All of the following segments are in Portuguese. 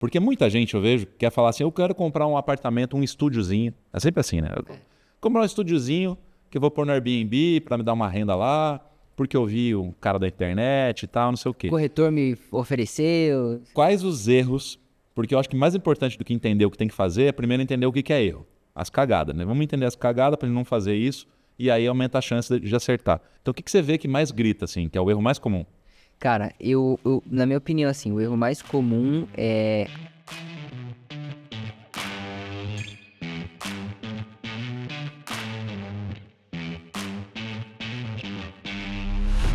Porque muita gente, eu vejo, quer falar assim, eu quero comprar um apartamento, um estúdiozinho. É sempre assim, né? Comprar um estúdiozinho que eu vou pôr no Airbnb para me dar uma renda lá, porque eu vi um cara da internet e tal, não sei o O quê. corretor me ofereceu. Quais os erros? Porque eu acho que mais importante do que entender o que tem que fazer é primeiro entender o que que é erro. As cagadas, né? Vamos entender as cagadas para não fazer isso e aí aumenta a chance de acertar. Então o que que você vê que mais grita, assim, que é o erro mais comum? Cara, na minha opinião, assim, o erro mais comum é.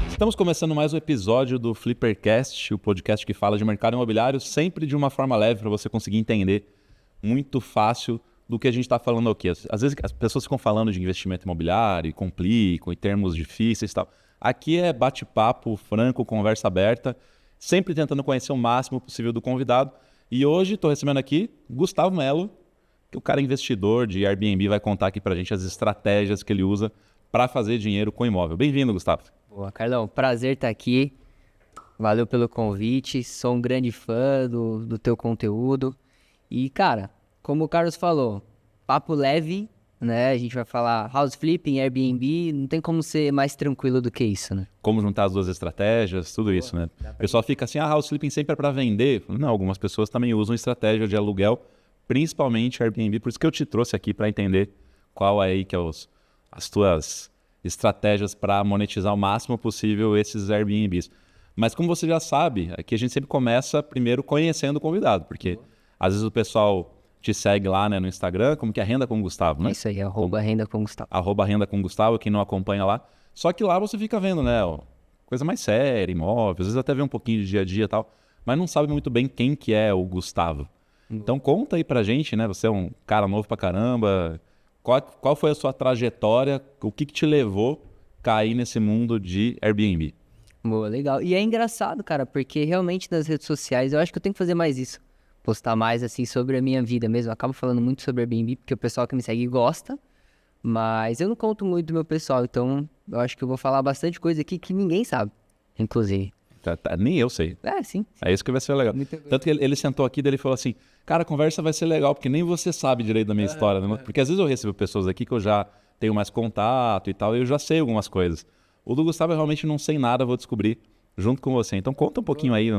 Estamos começando mais um episódio do Flippercast, o podcast que fala de mercado imobiliário, sempre de uma forma leve para você conseguir entender muito fácil do que a gente está falando aqui. Às vezes as pessoas ficam falando de investimento imobiliário e complicam em termos difíceis e tal. Aqui é bate-papo franco, conversa aberta, sempre tentando conhecer o máximo possível do convidado. E hoje estou recebendo aqui Gustavo Melo, que o cara é investidor de Airbnb, vai contar aqui para a gente as estratégias que ele usa para fazer dinheiro com imóvel. Bem-vindo, Gustavo. Boa, Carlão, prazer estar aqui. Valeu pelo convite. Sou um grande fã do teu conteúdo. E, cara, como o Carlos falou, papo leve, né? A gente vai falar house flipping, Airbnb, não tem como ser mais tranquilo do que isso, né? Como juntar as duas estratégias, tudo isso, né? O pessoal fica assim, house flipping sempre é para vender. Não, algumas pessoas também usam estratégia de aluguel, principalmente Airbnb. Por isso que eu te trouxe aqui para entender qual é aí que é as tuas estratégias para monetizar o máximo possível esses Airbnbs. Mas como você já sabe, aqui a gente sempre começa primeiro conhecendo o convidado, porque às vezes o pessoal te segue lá, né, no Instagram, como que é Renda com Gustavo, É né? isso aí, arroba renda com Gustavo. @renda com Gustavo, quem não acompanha lá. Só que lá você fica vendo, né, ó, coisa mais séria, imóveis, às vezes até vê um pouquinho de dia a dia e tal, mas não sabe muito bem quem que é o Gustavo. Então conta aí pra gente, né, você é um cara novo pra caramba, qual foi a sua trajetória, o que que te levou a cair nesse mundo de Airbnb? Boa, legal. E é engraçado, cara, porque realmente nas redes sociais eu acho que eu tenho que fazer mais isso. Postar mais, assim, sobre a minha vida mesmo. Eu acabo falando muito sobre Airbnb, porque o pessoal que me segue gosta, mas eu não conto muito do meu pessoal, então eu acho que eu vou falar bastante coisa aqui que ninguém sabe, inclusive. Nem eu sei. É, sim. É isso que vai ser legal. Muito Tanto que ele sentou aqui e ele falou assim, cara, a conversa vai ser legal, porque nem você sabe direito da minha história. Né? Porque às vezes eu recebo pessoas aqui que eu já tenho mais contato e tal, e eu já sei algumas coisas. O do Gustavo eu realmente não sei nada, vou descobrir junto com você. Então conta um pouquinho aí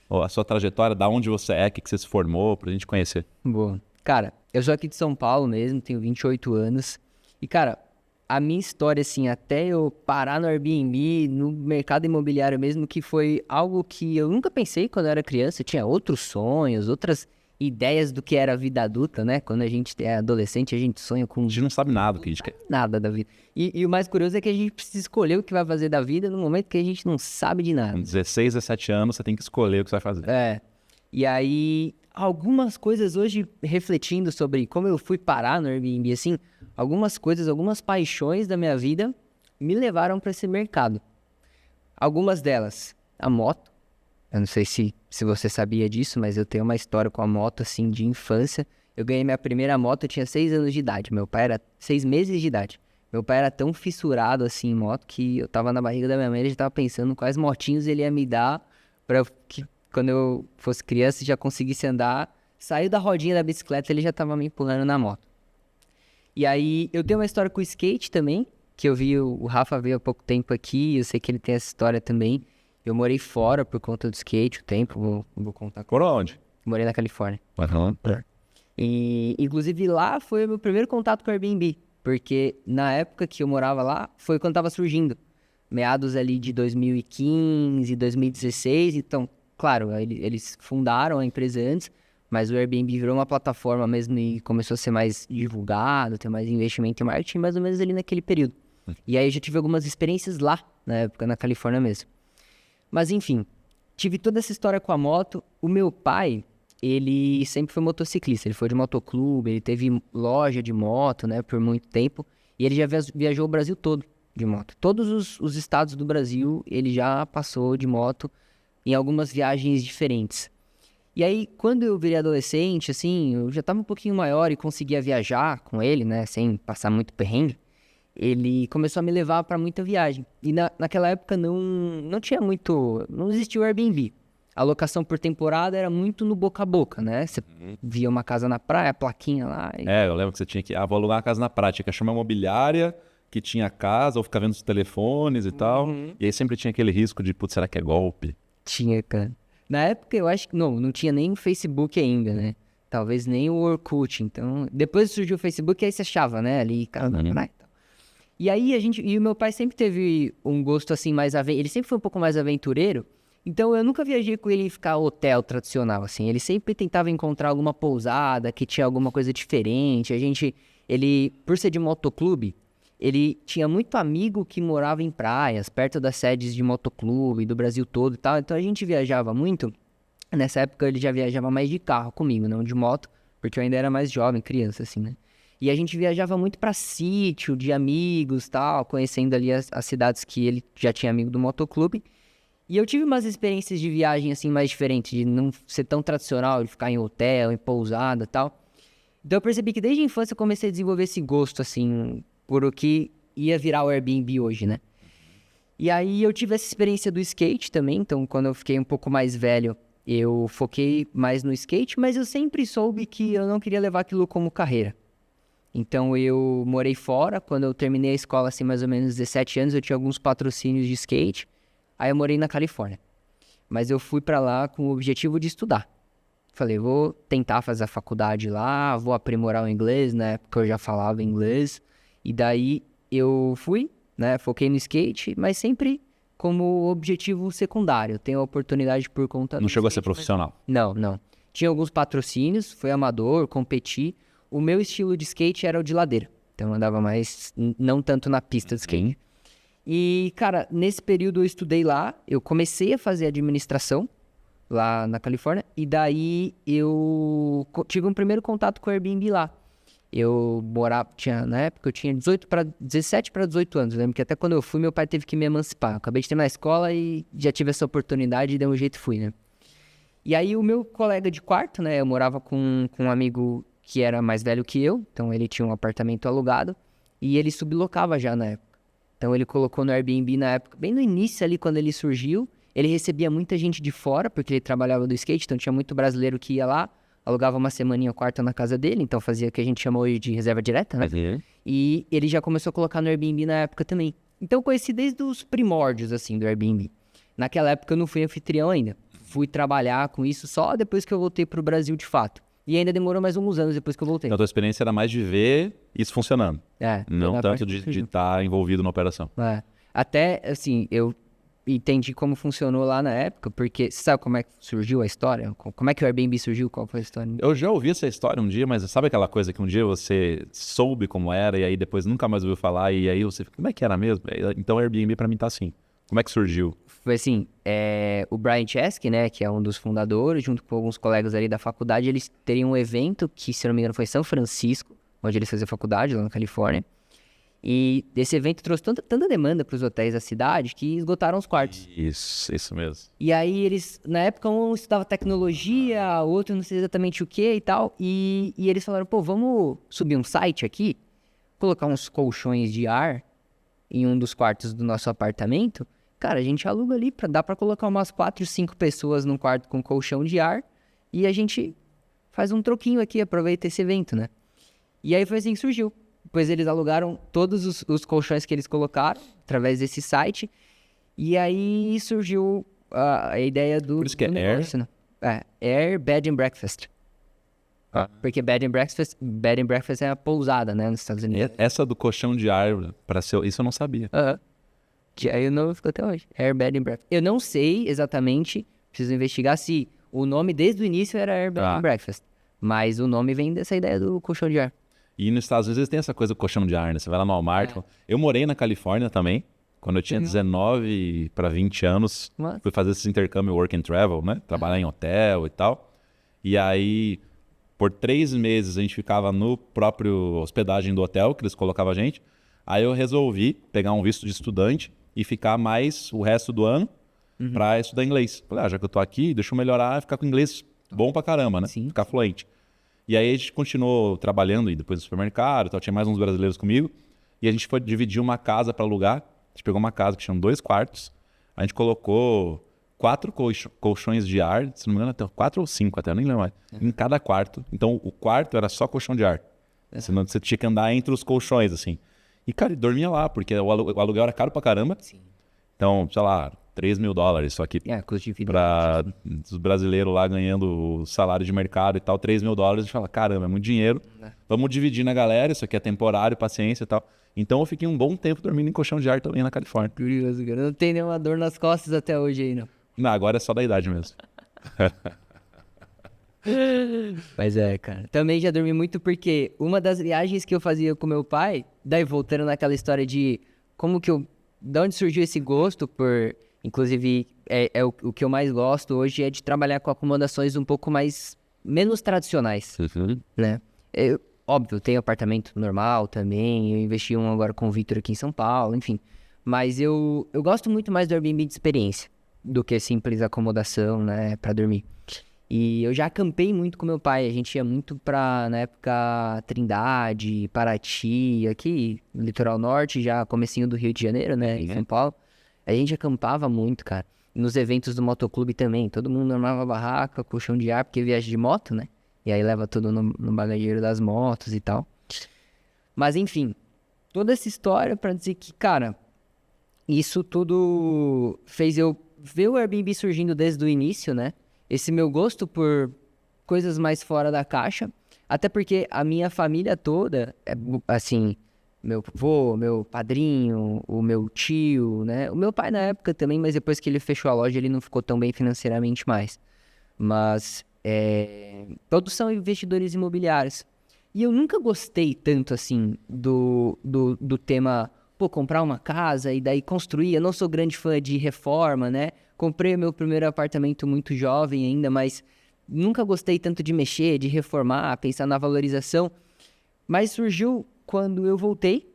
ó, a sua trajetória, da onde você é, o que você se formou, pra gente conhecer. boa. Cara, eu sou aqui de São Paulo mesmo, tenho 28 anos. E, cara, a minha história, assim, até eu parar no Airbnb, no mercado imobiliário mesmo, que foi algo que eu nunca pensei quando eu era criança. Eu tinha outros sonhos, outras ideias do que era a vida adulta, né? Quando a gente é adolescente, a gente sonha com A gente não sabe nada do que a gente quer. nada da vida. E o mais curioso é que a gente precisa escolher o que vai fazer da vida no momento que a gente não sabe de nada. Com 16, 17 anos, você tem que escolher o que você vai fazer. É. E aí, algumas coisas hoje, refletindo sobre como eu fui parar no Airbnb, assim, algumas coisas, algumas paixões da minha vida me levaram para esse mercado. Algumas delas, a moto. Eu não sei se você sabia disso, mas eu tenho uma história com a moto, assim, de infância. Eu ganhei minha primeira moto, eu tinha 6 anos de idade. Meu pai era 6 meses de idade. Meu pai era tão fissurado, assim, em moto, que eu tava na barriga da minha mãe, ele já tava pensando quais motinhos ele ia me dar pra que quando eu fosse criança e já conseguisse andar. Saiu da rodinha da bicicleta, ele já tava me empurrando na moto. E aí, eu tenho uma história com o skate também, que eu vi o Rafa veio há pouco tempo aqui, eu sei que ele tem essa história também. Eu morei fora por conta do skate o tempo, vou contar. Por onde? Morei na Califórnia. Vai falando. E, inclusive, lá foi o meu primeiro contato com o Airbnb, porque na época que eu morava lá, foi quando tava surgindo. Meados ali de 2015, 2016, então, claro, eles fundaram a empresa antes, mas o Airbnb virou uma plataforma mesmo e começou a ser mais divulgado, ter mais investimento em marketing, mais ou menos ali naquele período. E aí eu já tive algumas experiências lá, na época, na Califórnia mesmo. Mas enfim, tive toda essa história com a moto. O meu pai, ele sempre foi motociclista, ele foi de motoclube, ele teve loja de moto, né, por muito tempo. E ele já viajou o Brasil todo de moto. Todos os estados do Brasil, ele já passou de moto em algumas viagens diferentes. E aí, quando eu virei adolescente, assim, eu já tava um pouquinho maior e conseguia viajar com ele, né, sem passar muito perrengue. Ele começou a me levar para muita viagem. E naquela época não tinha muito, não existia o Airbnb. a locação por temporada era muito no boca a boca, né? Você via uma casa na praia, a plaquinha lá. Eu lembro que você tinha que... vou alugar uma casa na praia. Tinha que achar uma imobiliária que tinha casa, ou ficar vendo os telefones e tal. E aí sempre tinha aquele risco de, putz, será que é golpe? Tinha, cara. Na época eu acho que não tinha nem o Facebook ainda, né? Talvez nem o Orkut. Então, depois surgiu o Facebook, aí você achava, né? Ali, cara, na praia e tal. E aí e o meu pai sempre teve um gosto assim mais... Ele sempre foi um pouco mais aventureiro. Então, eu nunca viajei com ele em ficar hotel tradicional, assim. Ele sempre tentava encontrar alguma pousada que tinha alguma coisa diferente. Ele, por ser de motoclube, ele tinha muito amigo que morava em praias, perto das sedes de motoclube do Brasil todo e tal. Então, a gente viajava muito. Nessa época, ele já viajava mais de carro comigo, não de moto, porque eu ainda era mais jovem, criança, assim, né? E a gente viajava muito pra sítio de amigos, tal, conhecendo ali as cidades que ele já tinha amigo do motoclube. E eu tive umas experiências de viagem, assim, mais diferentes, de não ser tão tradicional, de ficar em hotel, em pousada e tal. Então eu percebi que desde a infância eu comecei a desenvolver esse gosto, assim, por o que ia virar o Airbnb hoje, né? E aí eu tive essa experiência do skate também, então quando eu fiquei um pouco mais velho, eu foquei mais no skate, mas eu sempre soube que eu não queria levar aquilo como carreira. Então eu morei fora, quando eu terminei a escola, assim, mais ou menos 17 anos, eu tinha alguns patrocínios de skate. Aí eu morei na Califórnia, mas eu fui pra lá com o objetivo de estudar. Falei, vou tentar fazer a faculdade lá, vou aprimorar o inglês, na época eu já falava inglês. E daí eu fui, né, foquei no skate, mas sempre como objetivo secundário. Tenho a oportunidade por conta Não chegou a ser profissional? Não. Tinha alguns patrocínios, foi amador, competi. O meu estilo de skate era o de ladeira, então eu andava mais, não tanto na pista de skate. E, cara, nesse período eu estudei lá, eu comecei a fazer administração lá na Califórnia, e daí eu tive um primeiro contato com o Airbnb lá. Eu morava, na época eu tinha 17 para 18 anos, eu lembro que até quando eu fui, meu pai teve que me emancipar. Eu acabei de terminar a escola e já tive essa oportunidade e dei um jeito e fui, né? E aí o meu colega de quarto, né, eu morava com um amigo que era mais velho que eu, então ele tinha um apartamento alugado, e ele sublocava já na época. Então ele colocou no Airbnb na época, bem no início ali, quando ele surgiu. Ele recebia muita gente de fora, porque ele trabalhava do skate, então tinha muito brasileiro que ia lá, alugava uma semaninha o quarto na casa dele, então fazia o que a gente chamou hoje de reserva direta, né? E ele já começou a colocar no Airbnb na época também. Então eu conheci desde os primórdios, assim, do Airbnb. Naquela época eu não fui anfitrião ainda. Fui trabalhar com isso só depois que eu voltei pro Brasil de fato. E ainda demorou mais alguns anos depois que eu voltei. Então a tua experiência era mais de ver isso funcionando. Não tanto de estar envolvido na operação. Até, assim, eu entendi como funcionou lá na época, porque você sabe como é que surgiu a história? Como é que o Airbnb surgiu? Qual foi a história? Eu já ouvi essa história um dia, mas sabe aquela coisa que um dia você soube como era e aí depois nunca mais ouviu falar e aí você fica, como é que era mesmo? Então o Airbnb pra mim tá assim. Como é que surgiu? Foi assim, o Brian Chesky, né, que é um dos fundadores, junto com alguns colegas ali da faculdade, eles teriam um evento que, se não me engano, foi em São Francisco, onde eles faziam faculdade, lá na Califórnia. E esse evento trouxe tanta demanda para os hotéis da cidade que esgotaram os quartos. Isso mesmo. E aí eles, na época, um estudava tecnologia, outro não sei exatamente o que e tal, e eles falaram, pô, vamos subir um site aqui, colocar uns colchões de ar em um dos quartos do nosso apartamento. Cara, a gente aluga ali, dá pra colocar umas 4, 5 pessoas num quarto com colchão de ar e a gente faz um troquinho aqui, aproveita esse evento, né? E aí foi assim que surgiu. Depois eles alugaram todos os colchões que eles colocaram através desse site e aí surgiu a ideia do Por isso que é negócio, né? Air Bed and Breakfast. Porque Bed and Breakfast é a pousada, né, nos Estados Unidos. Essa do colchão de ar, isso eu não sabia. Que aí o nome ficou até hoje. Air Bed and Breakfast. Eu não sei exatamente, preciso investigar se o nome desde o início era Air Bed and Breakfast. Mas o nome vem dessa ideia do colchão de ar. E nos Estados Unidos eles têm essa coisa do colchão de ar, né? Você vai lá no Walmart. Eu morei na Califórnia também. Quando eu tinha 19 para 20 anos, fui fazer esse intercâmbio work and travel, né? Trabalhar em hotel e tal. E aí, por 3 meses, a gente ficava no próprio hospedagem do hotel, que eles colocavam a gente. Aí eu resolvi pegar um visto de estudante e ficar mais o resto do ano pra estudar inglês. Falei, já que eu tô aqui, deixa eu melhorar e ficar com inglês bom pra caramba, né? Sim. Ficar fluente. E aí a gente continuou trabalhando e depois no supermercado e tal, tinha mais uns brasileiros comigo. E a gente foi dividir uma casa pra alugar. A gente pegou uma casa que tinha 2 quartos. A gente colocou 4 colchões de ar, se não me engano, até 4 ou 5, até, eu nem lembro mais, em cada quarto. Então, o quarto era só colchão de ar. Senão você tinha que andar entre os colchões, assim. E, cara, ele dormia lá, porque o aluguel era caro pra caramba. Sim. Então, sei lá, $3 mil, só que Custo de vida. para os brasileiros lá ganhando o salário de mercado e tal, $3 mil, a gente fala, caramba, é muito dinheiro, vamos dividir na galera, isso aqui é temporário, paciência e tal. Então eu fiquei um bom tempo dormindo em colchão de ar também na Califórnia. Curioso, cara. Não tem nenhuma dor nas costas até hoje aí, não. Não, agora é só da idade mesmo. Mas cara. Também já dormi muito porque uma das viagens que eu fazia com meu pai, daí voltando naquela história de como que de onde surgiu esse gosto por... Inclusive, o que eu mais gosto hoje é de trabalhar com acomodações um pouco menos tradicionais, né? Óbvio, tem apartamento normal também, eu investi um agora com o Victor aqui em São Paulo, enfim. Mas eu gosto muito mais do Airbnb de experiência do que simples acomodação, né, pra dormir. E eu já acampei muito com meu pai, a gente ia muito pra, na época, Trindade, Paraty, aqui no litoral norte, já comecinho do Rio de Janeiro, né, em São Paulo. A gente acampava muito, cara. Nos eventos do motoclube também, todo mundo armava barraca, colchão de ar, porque viaja de moto, né? E aí leva tudo no bagageiro das motos e tal. Mas enfim, toda essa história pra dizer que, cara, isso tudo fez eu ver o Airbnb surgindo desde o início, né? Esse meu gosto por coisas mais fora da caixa. Até porque a minha família toda, assim, meu avô, meu padrinho, o meu tio, né? O meu pai na época também, mas depois que ele fechou a loja, ele não ficou tão bem financeiramente mais. Mas todos são investidores imobiliários. E eu nunca gostei tanto, assim, do tema, comprar uma casa e daí construir. Eu não sou grande fã de reforma, né? Comprei o meu primeiro apartamento muito jovem ainda, mas nunca gostei tanto de mexer, de reformar, pensar na valorização. Mas surgiu quando eu voltei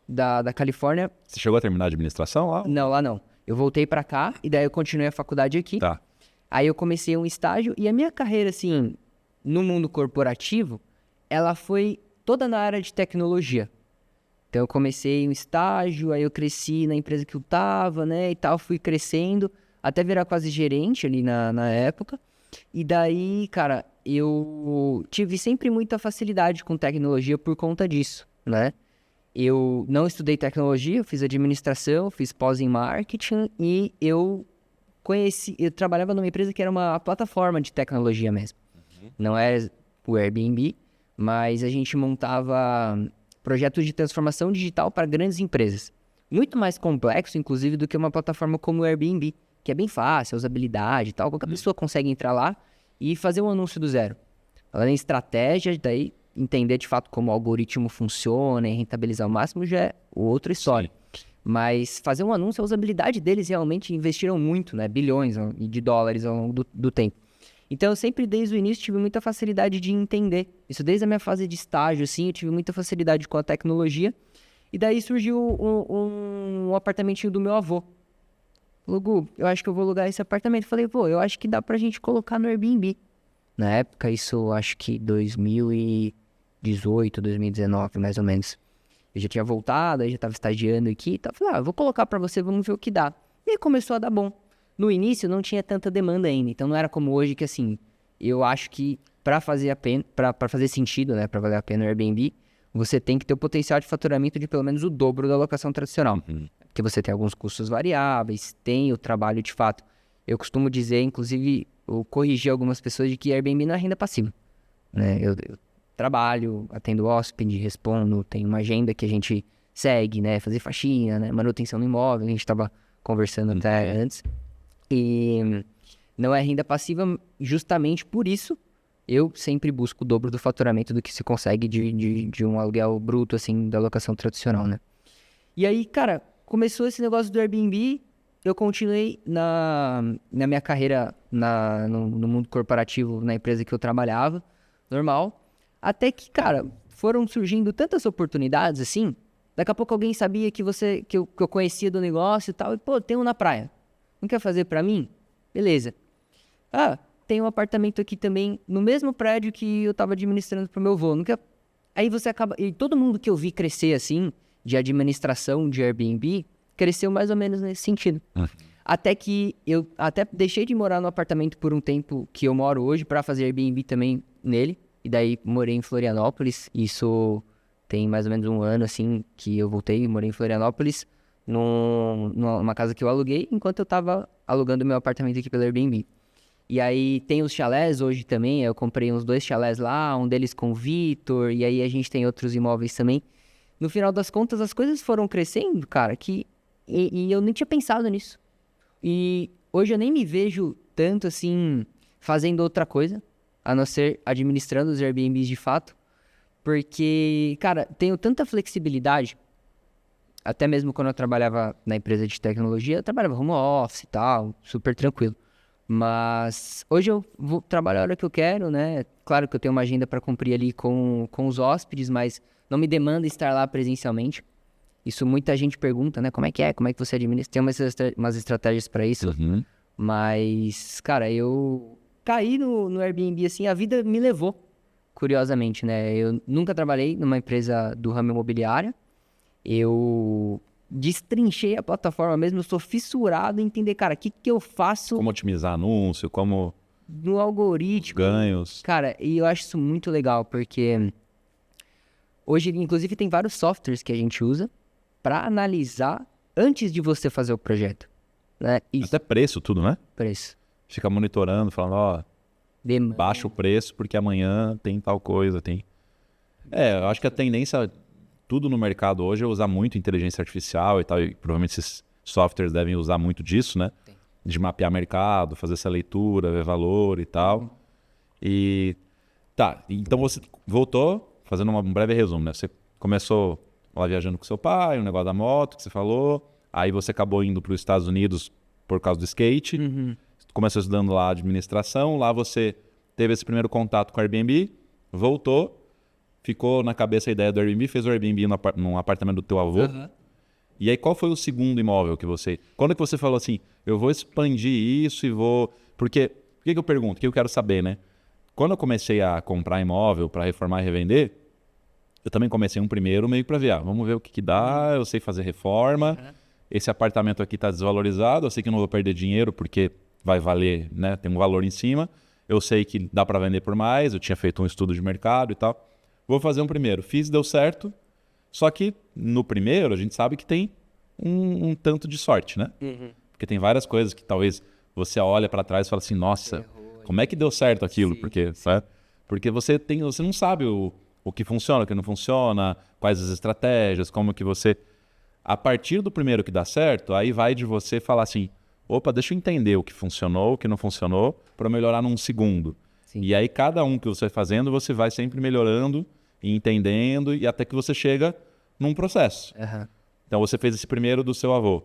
da Califórnia. Você chegou a terminar a administração lá? Não, lá não. Eu voltei pra cá e daí eu continuei a faculdade aqui. Tá. Aí eu comecei um estágio e a minha carreira, assim, no mundo corporativo, ela foi toda na área de tecnologia. Então eu comecei um estágio, aí eu cresci na empresa que eu tava, né, e tal, fui crescendo, até virar quase gerente ali na época. E daí, cara, eu tive sempre muita facilidade com tecnologia por conta disso, né? Eu não estudei tecnologia, eu fiz administração, fiz pós em marketing e eu trabalhava numa empresa que era uma plataforma de tecnologia mesmo. Não era o Airbnb, mas a gente montava projetos de transformação digital para grandes empresas. Muito mais complexo, inclusive, do que uma plataforma como o Airbnb, que é bem fácil, a usabilidade e tal. Qualquer pessoa consegue entrar lá e fazer um anúncio do zero. Falando em estratégia, daí entender de fato como o algoritmo funciona e rentabilizar ao máximo já é outra história. Sim. Mas fazer um anúncio, a usabilidade deles realmente investiram muito, né? Bilhões de dólares ao longo do tempo. Então, eu sempre, desde o início, tive muita facilidade de entender. Isso desde a minha fase de estágio, assim, eu tive muita facilidade com a tecnologia. E daí surgiu um apartamentinho do meu avô. Falou, Gu, eu acho que eu vou alugar esse apartamento. Falei, pô, eu acho que dá pra gente colocar no Airbnb. Na época, isso acho que 2018, 2019, mais ou menos. Eu já tinha voltado, aí já tava estagiando aqui. Então eu falei, eu vou colocar pra você, vamos ver o que dá. E aí começou a dar bom. No início não tinha tanta demanda ainda, então não era como hoje que assim, eu acho que pra fazer sentido, né, pra valer a pena o Airbnb, você tem que ter o potencial de faturamento de pelo menos o dobro da locação tradicional. Porque você tem alguns custos variáveis, tem o trabalho de fato. Eu costumo dizer, inclusive, eu corrigi algumas pessoas de que Airbnb não é renda passiva, né? Eu trabalho, atendo hóspede, respondo, tem uma agenda que a gente segue, né, fazer faxina, né, manutenção no imóvel, a gente tava conversando até antes. E não é renda passiva, justamente por isso eu sempre busco o dobro do faturamento do que se consegue de um aluguel bruto, assim, da locação tradicional, né? E aí, cara, começou esse negócio do Airbnb, eu continuei na minha carreira no mundo corporativo, na empresa que eu trabalhava, normal, até que, cara, foram surgindo tantas oportunidades, assim, daqui a pouco alguém sabia que eu conhecia do negócio e tal, e, pô, tem um na praia. Não quer fazer pra mim? Beleza. Tem um apartamento aqui também, no mesmo prédio que eu tava administrando pro meu avô. Não quer... Aí você acaba... E todo mundo que eu vi crescer assim, de administração de Airbnb, cresceu mais ou menos nesse sentido. Até que eu até deixei de morar no apartamento por um tempo que eu moro hoje para fazer Airbnb também nele. E daí morei em Florianópolis. Isso tem mais ou menos um ano, assim, que eu voltei e morei em Florianópolis numa casa que eu aluguei enquanto eu tava alugando meu apartamento aqui pelo Airbnb. E aí tem os chalés hoje também, eu comprei uns 2 chalés lá, um deles com o Vitor, e aí a gente tem outros imóveis também. No final das contas, as coisas foram crescendo, cara, e eu nem tinha pensado nisso. E hoje eu nem me vejo tanto assim, fazendo outra coisa, a não ser administrando os Airbnbs de fato, porque, cara, tenho tanta flexibilidade, até mesmo quando eu trabalhava na empresa de tecnologia, eu trabalhava home office e tal, super tranquilo. Mas hoje eu vou trabalhar a hora que eu quero, né? Claro que eu tenho uma agenda para cumprir ali com os hóspedes, mas não me demanda estar lá presencialmente. Isso muita gente pergunta, né? Como é que é? Como é que você administra? Tem umas estratégias para isso. Uhum. Mas, cara, eu caí no Airbnb assim, a vida me levou, curiosamente, né? Eu nunca trabalhei numa empresa do ramo imobiliário. Eu destrinchei a plataforma mesmo, eu sou fissurado em entender, cara, o que eu faço Como otimizar anúncio, como no algoritmo. ganhos. Cara, e eu acho isso muito legal, porque hoje, inclusive, tem vários softwares que a gente usa para analisar antes de você fazer o projeto, né? Isso, Até preço, tudo, né? preço. Fica monitorando, falando, ó, Demanda. baixa o preço porque amanhã tem tal coisa, tem... eu acho que a tendência, tudo no mercado hoje é usar muito inteligência artificial e tal, e provavelmente esses softwares devem usar muito disso, né? Tem. De mapear mercado, fazer essa leitura, ver valor e tal. E tá, então você voltou, fazendo um breve resumo, né? Você começou lá viajando com seu pai, um negócio da moto que você falou, aí você acabou indo para os Estados Unidos por causa do skate, começou estudando lá administração, lá você teve esse primeiro contato com o Airbnb, voltou, ficou na cabeça a ideia do Airbnb, fez o Airbnb num apartamento do teu avô. E aí qual foi o segundo imóvel que você... Quando que você falou assim, eu vou expandir isso e vou... Porque, por que eu pergunto? O que eu quero saber, né? Quando eu comecei a comprar imóvel para reformar e revender, eu também comecei um primeiro meio para ver, vamos ver o que dá, eu sei fazer reforma, esse apartamento aqui está desvalorizado, eu sei que eu não vou perder dinheiro porque vai valer, né? Tem um valor em cima, eu sei que dá para vender por mais, eu tinha feito um estudo de mercado e tal. Vou fazer um primeiro. Fiz, deu certo, só que no primeiro a gente sabe que tem um tanto de sorte, né? Porque tem várias coisas que talvez você olha para trás e fala assim, nossa, como é que deu certo aquilo? Porque você não sabe o que funciona, o que não funciona, quais as estratégias, como que você... A partir do primeiro que dá certo, aí vai de você falar assim, opa, deixa eu entender o que funcionou, o que não funcionou, para melhorar num segundo. Sim. E aí cada um que você vai fazendo, você vai sempre melhorando e entendendo, e até que você chega num processo. Então você fez esse primeiro do seu avô.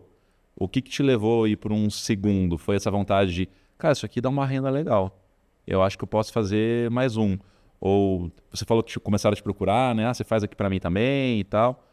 O que te levou a ir para um segundo? Foi essa vontade de, cara, isso aqui dá uma renda legal. Eu acho que eu posso fazer mais um. Ou você falou que começaram a te procurar, né? Você faz aqui para mim também e tal.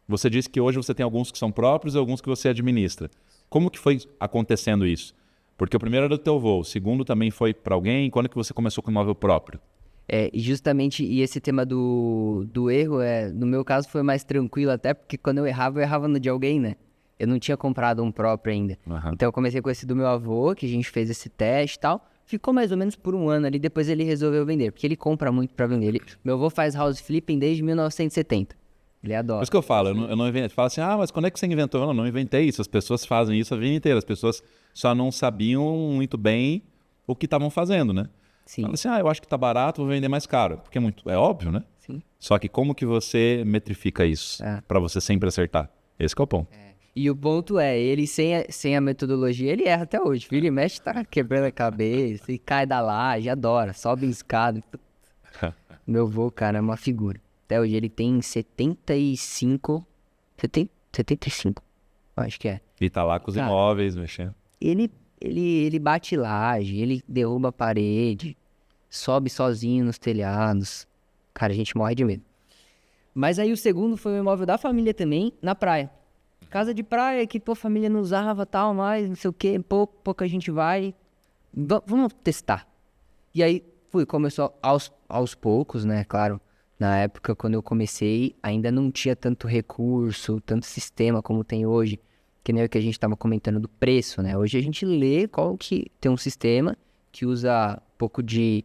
Você disse que hoje você tem alguns que são próprios e alguns que você administra. Como que foi acontecendo isso? Porque o primeiro era do teu avô, o segundo também foi para alguém. Quando que você começou com o imóvel próprio? E justamente, e esse tema do erro, no meu caso foi mais tranquilo até, porque quando eu errava no de alguém, né? Eu não tinha comprado um próprio ainda. Então eu comecei com esse do meu avô, que a gente fez esse teste e tal. Ficou mais ou menos por um ano ali, depois ele resolveu vender, porque ele compra muito pra vender. Meu avô faz house flipping desde 1970. Ele adora. Por isso que eu falo, eu não inventei. Fala assim, mas quando é que você inventou? Eu não inventei isso, as pessoas fazem isso a vida inteira. As pessoas só não sabiam muito bem o que estavam fazendo, né? Sim. Fala assim, eu acho que tá barato, vou vender mais caro. Porque é óbvio, né? Sim. Só que como que você metrifica isso para você sempre acertar? Esse que é o ponto. E o ponto ele sem a metodologia, ele erra até hoje. Vira e mexe, tá quebrando a cabeça e cai da laje, adora, sobe em escada. Meu avô, cara, é uma figura. Até hoje ele tem 75, acho que é. E tá lá com os imóveis, mexendo. Ele bate laje, ele derruba a parede, sobe sozinho nos telhados. Cara, a gente morre de medo. Mas aí o segundo foi um imóvel da família também, na praia. Casa de praia que, a família não usava, tal, mas não sei o quê, pouca gente vai. Vamos testar. E aí, começou aos poucos, né, claro. Na época, quando eu comecei, ainda não tinha tanto recurso, tanto sistema como tem hoje. que nem o que a gente estava comentando do preço, né? Hoje a gente lê qual que tem um sistema que usa um pouco de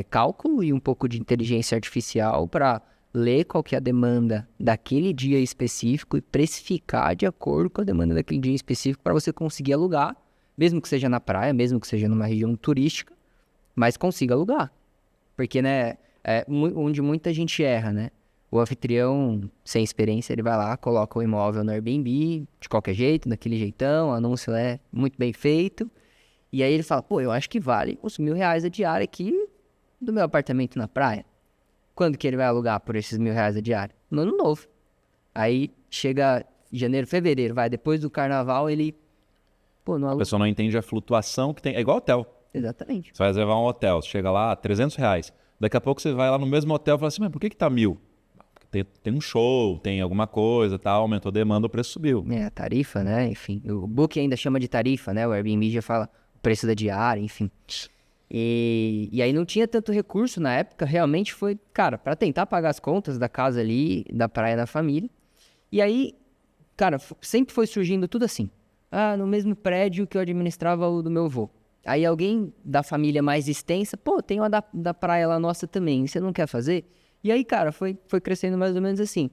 cálculo e um pouco de inteligência artificial para ler qual que é a demanda daquele dia específico e precificar de acordo com a demanda daquele dia específico para você conseguir alugar, mesmo que seja na praia, mesmo que seja numa região turística, mas consiga alugar. Porque, né, onde muita gente erra, né? O anfitrião, sem experiência, ele vai lá, coloca o imóvel no Airbnb, de qualquer jeito, daquele jeitão, o anúncio é muito bem feito. E aí ele fala, pô, eu acho que vale uns R$1.000 a diária aqui do meu apartamento na praia. Quando que ele vai alugar por esses R$1.000 a diária? No ano novo. Aí chega janeiro, fevereiro, depois do carnaval, ele... Pô, não A aluga. pessoa não entende a flutuação que tem. É igual hotel. Exatamente. Você vai reservar um hotel, você chega lá, R$300. Daqui a pouco você vai lá no mesmo hotel e fala assim, mas por que tá 1.000? Tem um show, tem alguma coisa, tal, aumentou a demanda, o preço subiu. A tarifa, né? Enfim, o Booking ainda chama de tarifa, né? O Airbnb já fala o preço da diária, enfim. E aí não tinha tanto recurso na época, realmente foi, cara, para tentar pagar as contas da casa ali, da praia da família. E aí, cara, sempre foi surgindo tudo assim. Ah, no mesmo prédio que eu administrava o do meu avô. Aí alguém da família mais extensa, pô, tem uma da praia lá nossa também, você não quer fazer? E aí, cara, foi crescendo mais ou menos assim.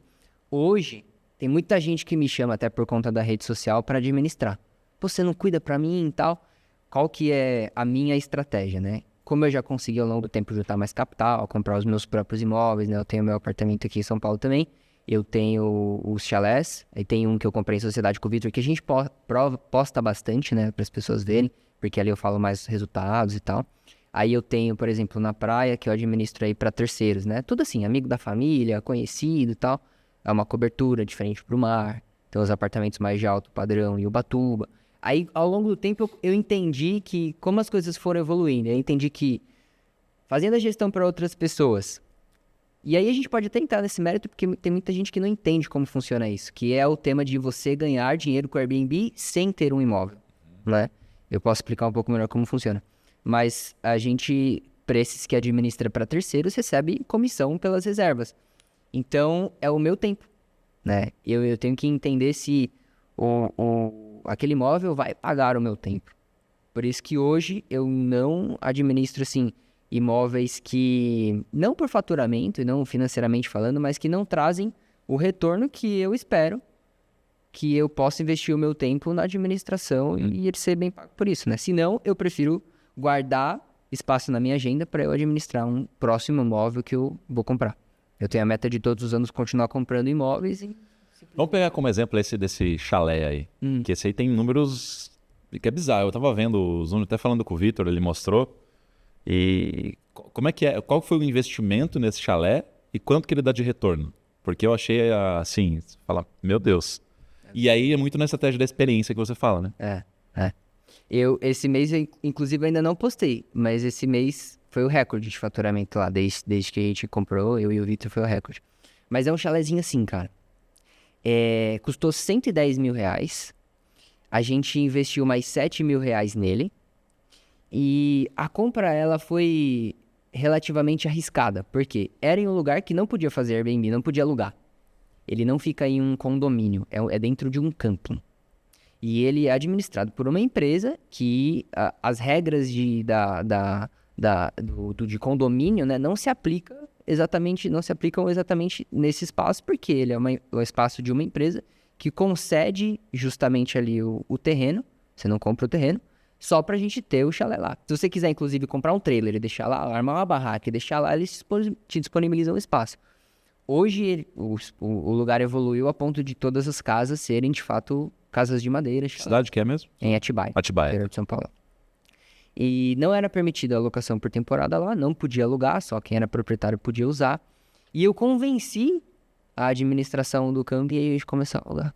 Hoje, tem muita gente que me chama até por conta da rede social para administrar. Pô, você não cuida pra mim e tal? Qual que é a minha estratégia, né? Como eu já consegui ao longo do tempo juntar mais capital, comprar os meus próprios imóveis, né? Eu tenho meu apartamento aqui em São Paulo também. Eu tenho os chalés. Aí tem um que eu comprei em sociedade com o Vitor, que a gente posta bastante, né? Para as pessoas verem, porque ali eu falo mais resultados e tal. Aí eu tenho, por exemplo, na praia, que eu administro aí para terceiros, né? Tudo assim, amigo da família, conhecido e tal. É uma cobertura diferente pro mar. Tem os apartamentos mais de alto padrão em Ubatuba. Aí, ao longo do tempo, eu entendi que, como as coisas foram evoluindo, eu entendi que, fazendo a gestão para outras pessoas, e aí a gente pode até entrar nesse mérito, porque tem muita gente que não entende como funciona isso, que é o tema de você ganhar dinheiro com o Airbnb sem ter um imóvel, né? Eu posso explicar um pouco melhor como funciona. Mas a gente, para esses que administra para terceiros, recebe comissão pelas reservas. Então, é o meu tempo, né? Eu tenho que entender se aquele imóvel vai pagar o meu tempo. Por isso que hoje eu não administro, assim, imóveis que, não por faturamento e não financeiramente falando, mas que não trazem o retorno que eu espero que eu possa investir o meu tempo na administração e ele ser bem pago por isso, né? Senão, eu prefiro guardar espaço na minha agenda para eu administrar um próximo imóvel que eu vou comprar. Eu tenho a meta de todos os anos continuar comprando imóveis e... Vamos pegar como exemplo esse desse chalé aí, que esse aí tem números que é bizarro. Eu tava vendo os números, até falando com o Vitor, ele mostrou. E como é que é? Qual foi o investimento nesse chalé e quanto que ele dá de retorno? Porque eu achei assim, falar, meu Deus. E aí é muito na estratégia da experiência que você fala, né? Esse mês, eu, inclusive, ainda não postei, mas esse mês foi o recorde de faturamento lá, desde que a gente comprou, eu e o Vitor, foi o recorde. Mas é um chalézinho assim, cara. Custou R$110.000, a gente investiu mais R$7.000 nele, e a compra, ela foi relativamente arriscada, porque era em um lugar que não podia fazer Airbnb, não podia alugar. Ele não fica em um condomínio, é dentro de um camping. E ele é administrado por uma empresa que as regras de condomínio, né, não se aplicam exatamente nesse espaço, porque ele é o espaço de uma empresa que concede justamente ali o terreno, você não compra o terreno, só pra gente ter o chalé lá. Se você quiser, inclusive, comprar um trailer e deixar lá, armar uma barraca e deixar lá, eles te disponibilizam o espaço. Hoje, o lugar evoluiu a ponto de todas as casas serem, de fato, casas de madeira. Cidade que é mesmo? Em Atibaia. Interior de São Paulo. E não era permitida a alocação por temporada lá, não podia alugar, só quem era proprietário podia usar. E eu convenci a administração do camping e a gente começou a alugar.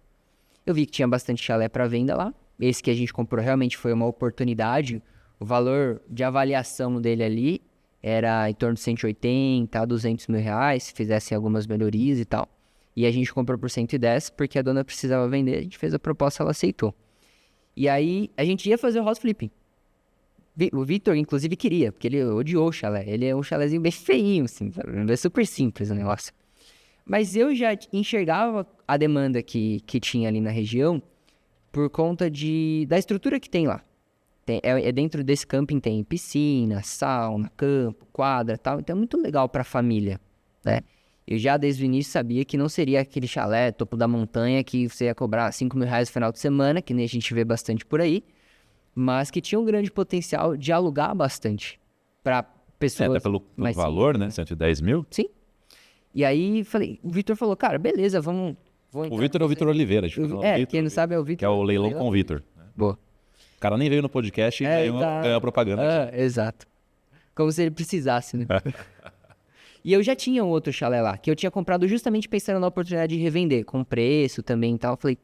Eu vi que tinha bastante chalé para venda lá. Esse que a gente comprou realmente foi uma oportunidade. O valor de avaliação dele ali era em torno de 180 a 200 mil reais, se fizessem algumas melhorias e tal. E a gente comprou por 110, porque a dona precisava vender, a gente fez a proposta, ela aceitou. E aí, a gente ia fazer o house flipping. O Vitor, inclusive, queria, porque ele odiou o chalé. Ele é um chalézinho bem feinho, assim, sabe? É super simples o negócio. Mas eu já enxergava a demanda que tinha ali na região por conta da estrutura que tem lá. Dentro desse camping tem piscina, sauna, campo, quadra e tal. Então é muito legal para a família, né? Eu já desde o início sabia que não seria aquele chalé topo da montanha que você ia cobrar 5 mil reais no final de semana, que nem a gente vê bastante por aí, mas que tinha um grande potencial de alugar bastante para pessoas. Até pelo valor, né? 110 mil. Sim. E aí o Vitor falou, cara, beleza, O Vitor é o Vitor Oliveira. Quem não sabe é o Vitor. Que é o Leilão com o Vitor. Boa. O cara nem veio no podcast e ganhou a propaganda. Exato. Como se ele precisasse, né? E eu já tinha um outro chalé lá, que eu tinha comprado justamente pensando na oportunidade de revender, com preço também e tal. Falei,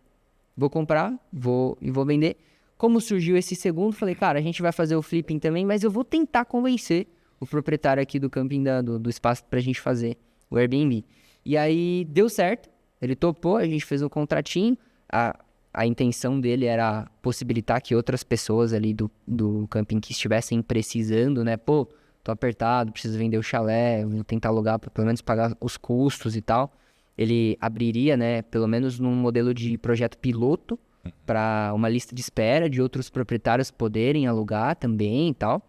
vou comprar, vou vender. Como surgiu esse segundo, falei, cara, a gente vai fazer o flipping também, mas eu vou tentar convencer o proprietário aqui do camping do espaço pra gente fazer o Airbnb. E aí deu certo, ele topou, a gente fez um contratinho. A intenção dele era possibilitar que outras pessoas ali do camping que estivessem precisando, né? Pô, tô apertado, preciso vender o chalé, vou tentar alugar para pelo menos pagar os custos e tal. Ele abriria, né, pelo menos num modelo de projeto piloto para uma lista de espera de outros proprietários poderem alugar também e tal.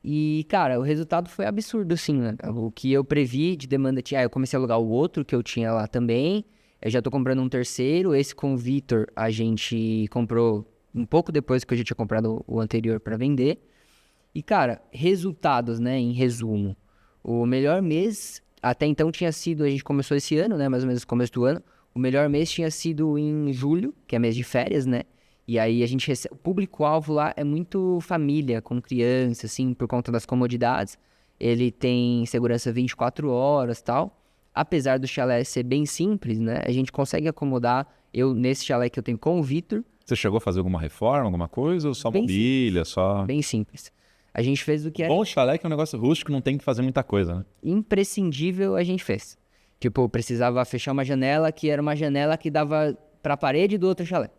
E, cara, o resultado foi absurdo, assim, né? O que eu previ de demanda tinha... eu comecei a alugar o outro que eu tinha lá também. Eu já tô comprando um terceiro. Esse com o Vitor a gente comprou um pouco depois que eu já tinha comprado o anterior para vender. E, cara, resultados, né, em resumo. O melhor mês, até então tinha sido, a gente começou esse ano, né, mais ou menos no começo do ano. O melhor mês tinha sido em julho, que é mês de férias, né? E aí o público-alvo lá é muito família, com criança, assim, por conta das comodidades. Ele tem segurança 24 horas e tal. Apesar do chalé ser bem simples, né, a gente consegue acomodar, nesse chalé que eu tenho com o Vitor. Você chegou a fazer alguma reforma, alguma coisa, ou só mobília, só... Bem simples. A gente fez o que era... Bom chalé que é um negócio rústico, não tem que fazer muita coisa, né? Imprescindível a gente fez. Tipo, precisava fechar uma janela, que era uma janela que dava pra parede do outro chalé.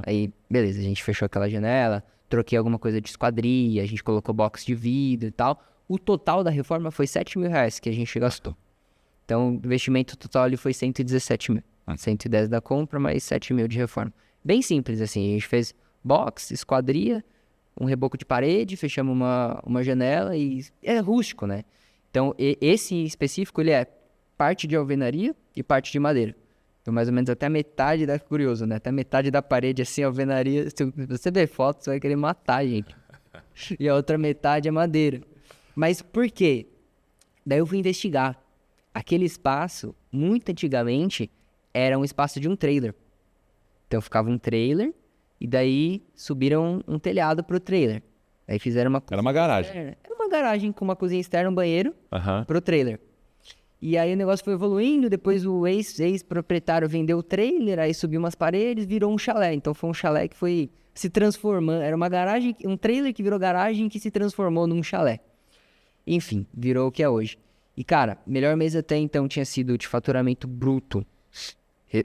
Aí, beleza, a gente fechou aquela janela, troquei alguma coisa de esquadria, a gente colocou box de vidro e tal. O total da reforma foi 7 mil reais que a gente gastou. Então, o investimento total ali foi 117 mil. 110 da compra, mais 7 mil de reforma. Bem simples, assim. A gente fez box, esquadria, um reboco de parede, fechamos uma janela e é rústico, né? Então, esse em específico, ele é parte de alvenaria e parte de madeira. Então, mais ou menos até a metade curioso, né? Até a metade da parede, assim, alvenaria. Se você ver foto, você vai querer matar a gente. E a outra metade é madeira. Mas por quê? Daí eu fui investigar. Aquele espaço, muito antigamente, era um espaço de um trailer. Então ficava um trailer e daí subiram um telhado pro trailer. Aí fizeram uma... Era uma garagem. Era uma garagem com uma cozinha externa, um banheiro, pro trailer. E aí o negócio foi evoluindo, depois o ex-proprietário vendeu o trailer, aí subiu umas paredes, virou um chalé. Então foi um chalé que foi se transformando, era uma garagem, um trailer que virou garagem que se transformou num chalé. Enfim, virou o que é hoje. E, cara, melhor mês até então tinha sido de faturamento bruto.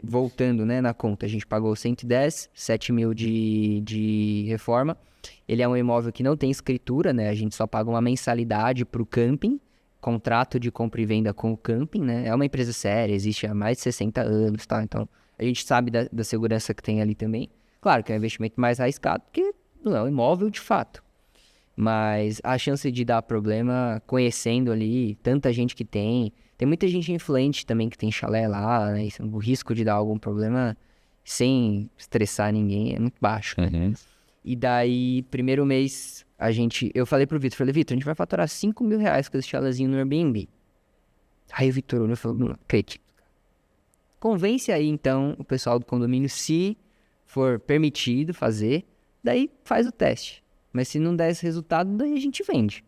Voltando, né, na conta. A gente pagou 110, 7 mil de reforma. Ele é um imóvel que não tem escritura, né? A gente só paga uma mensalidade pro camping. Contrato de compra e venda com o camping, né? É uma empresa séria, existe há mais de 60 anos, tá? Então, a gente sabe da segurança que tem ali também. Claro que é um investimento mais arriscado, porque não é um imóvel de fato. Mas a chance de dar problema, conhecendo ali, tanta gente que tem muita gente influente também que tem chalé lá, né? O risco de dar algum problema sem estressar ninguém é muito baixo, né? E daí, primeiro mês, eu falei pro Vitor, a gente vai faturar 5 mil reais com esse chalézinho no Airbnb. Aí o Vitor olhou e falou, não acredito. Convence aí, então, o pessoal do condomínio, se for permitido fazer, daí faz o teste. Mas se não der esse resultado, daí a gente vende.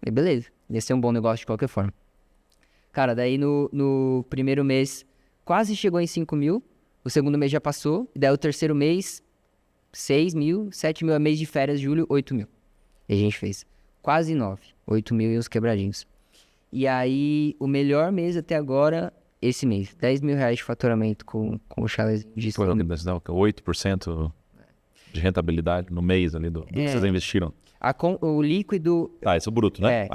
Aí beleza, ia ser um bom negócio de qualquer forma. Cara, daí no primeiro mês quase chegou em 5 mil. O segundo mês já passou. E daí o terceiro mês, 6 mil, 7 mil a mês de férias, julho, 8 mil. E a gente fez quase 9, 8 mil e uns quebradinhos. E aí o melhor mês até agora, esse mês, 10 mil reais de faturamento com o chalézinho de Foi 8% de rentabilidade no mês ali do que vocês investiram. O líquido... Tá, esse é o bruto, né?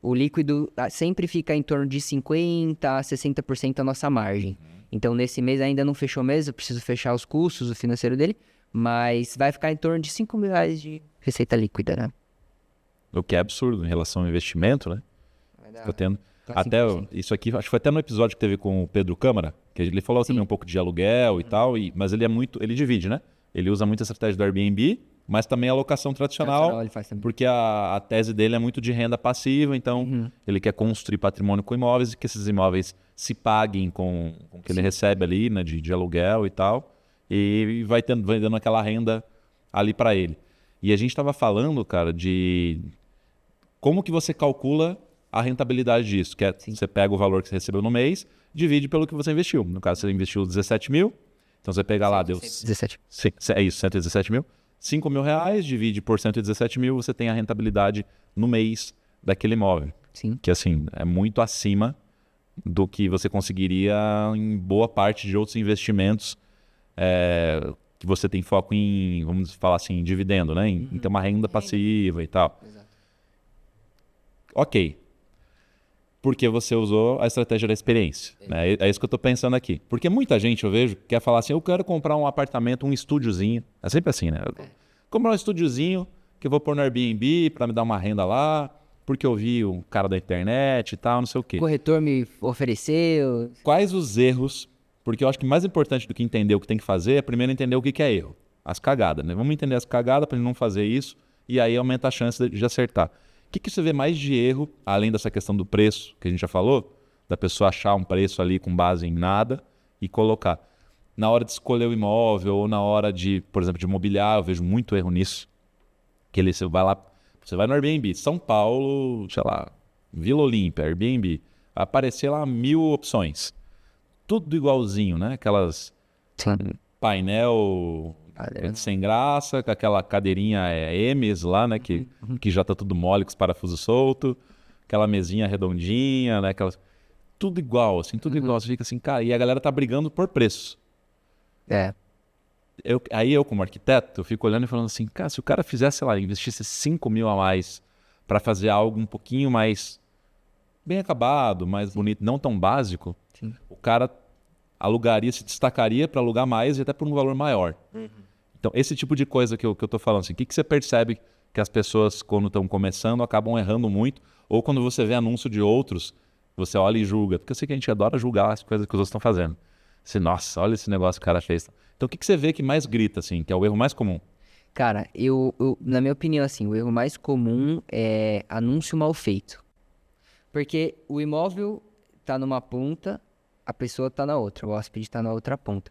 O líquido sempre fica em torno de 50% a 60% a nossa margem. Então, nesse mês ainda não fechou o mês, eu preciso fechar os custos, o financeiro dele, Mas vai ficar em torno de R$ 5.000 de receita líquida, né? O que é absurdo em relação ao investimento, né? Vai dar Tô tendo. quase Até 5%. isso aqui, acho que foi até no episódio que teve com o Pedro Câmara, que ele falou também um pouco de aluguel e tal, mas ele divide, né? Ele usa muito a estratégia do Airbnb, mas também a locação tradicional, Ele faz também. porque a tese dele é muito de renda passiva, então ele quer construir patrimônio com imóveis e que esses imóveis se paguem com o que ele recebe ali, né, de aluguel e tal, e vai dando aquela renda ali para ele. E a gente estava falando, cara, de como que você calcula a rentabilidade disso, que é você pega o valor que você recebeu no mês, divide pelo que você investiu. No caso, você investiu 17 mil, então você pega lá, deu 17. é isso, 117 mil. R$ 5.000, divide por 117 mil, você tem a rentabilidade no mês daquele imóvel. Sim. Que assim, é muito acima do que você conseguiria em boa parte de outros investimentos que você tem foco em, vamos falar assim, em dividendo, né? Em ter uma renda passiva e tal. Exato. Ok. Porque você usou a estratégia da experiência. Né? É isso que eu estou pensando aqui. Porque muita gente, eu vejo, quer falar assim, eu quero comprar um apartamento, um estúdiozinho. É sempre assim, né? Comprar um estúdiozinho que eu vou pôr no Airbnb para me dar uma renda lá, porque eu vi um cara da internet e tal, não sei o quê. O corretor me ofereceu. Quais os erros? Porque eu acho que mais importante do que entender o que tem que fazer é primeiro entender o que é erro. As cagadas, né? Vamos entender as cagadas para não fazer isso e aí aumenta a chance de acertar. O que você vê mais de erro, além dessa questão do preço que a gente já falou, da pessoa achar um preço ali com base em nada e colocar? Na hora de escolher o imóvel ou na hora de, por exemplo, de mobiliar, eu vejo muito erro nisso. Que você vai lá, você vai no Airbnb, São Paulo, sei lá, Vila Olímpia, Airbnb, vai aparecer lá 1000 opções. Tudo igualzinho, né? Aquelas painel sem graça, com aquela cadeirinha M's lá, né? Que já tá tudo mole, com os parafusos soltos. Aquela mesinha redondinha, né? Tudo igual, assim, tudo igual. Você fica assim, cara, e a galera tá brigando por preço. É. Aí eu, como arquiteto, eu fico olhando e falando assim, cara, se o cara fizesse, sei lá, investisse 5 mil a mais para fazer algo um pouquinho mais bem acabado, mais bonito, não tão básico, o cara alugaria, se destacaria para alugar mais e até por um valor maior. Então, esse tipo de coisa que eu tô falando, assim, o que você percebe que as pessoas, quando estão começando, acabam errando muito, ou quando você vê anúncio de outros, você olha e julga, porque eu sei que a gente adora julgar as coisas que os outros estão fazendo. Você, nossa, olha esse negócio que o cara fez. Então, o que você vê que mais grita, assim, que é o erro mais comum? Cara, na minha opinião, assim, o erro mais comum é anúncio mal feito. Porque o imóvel tá numa ponta, a pessoa tá na outra, o hóspede tá na outra ponta.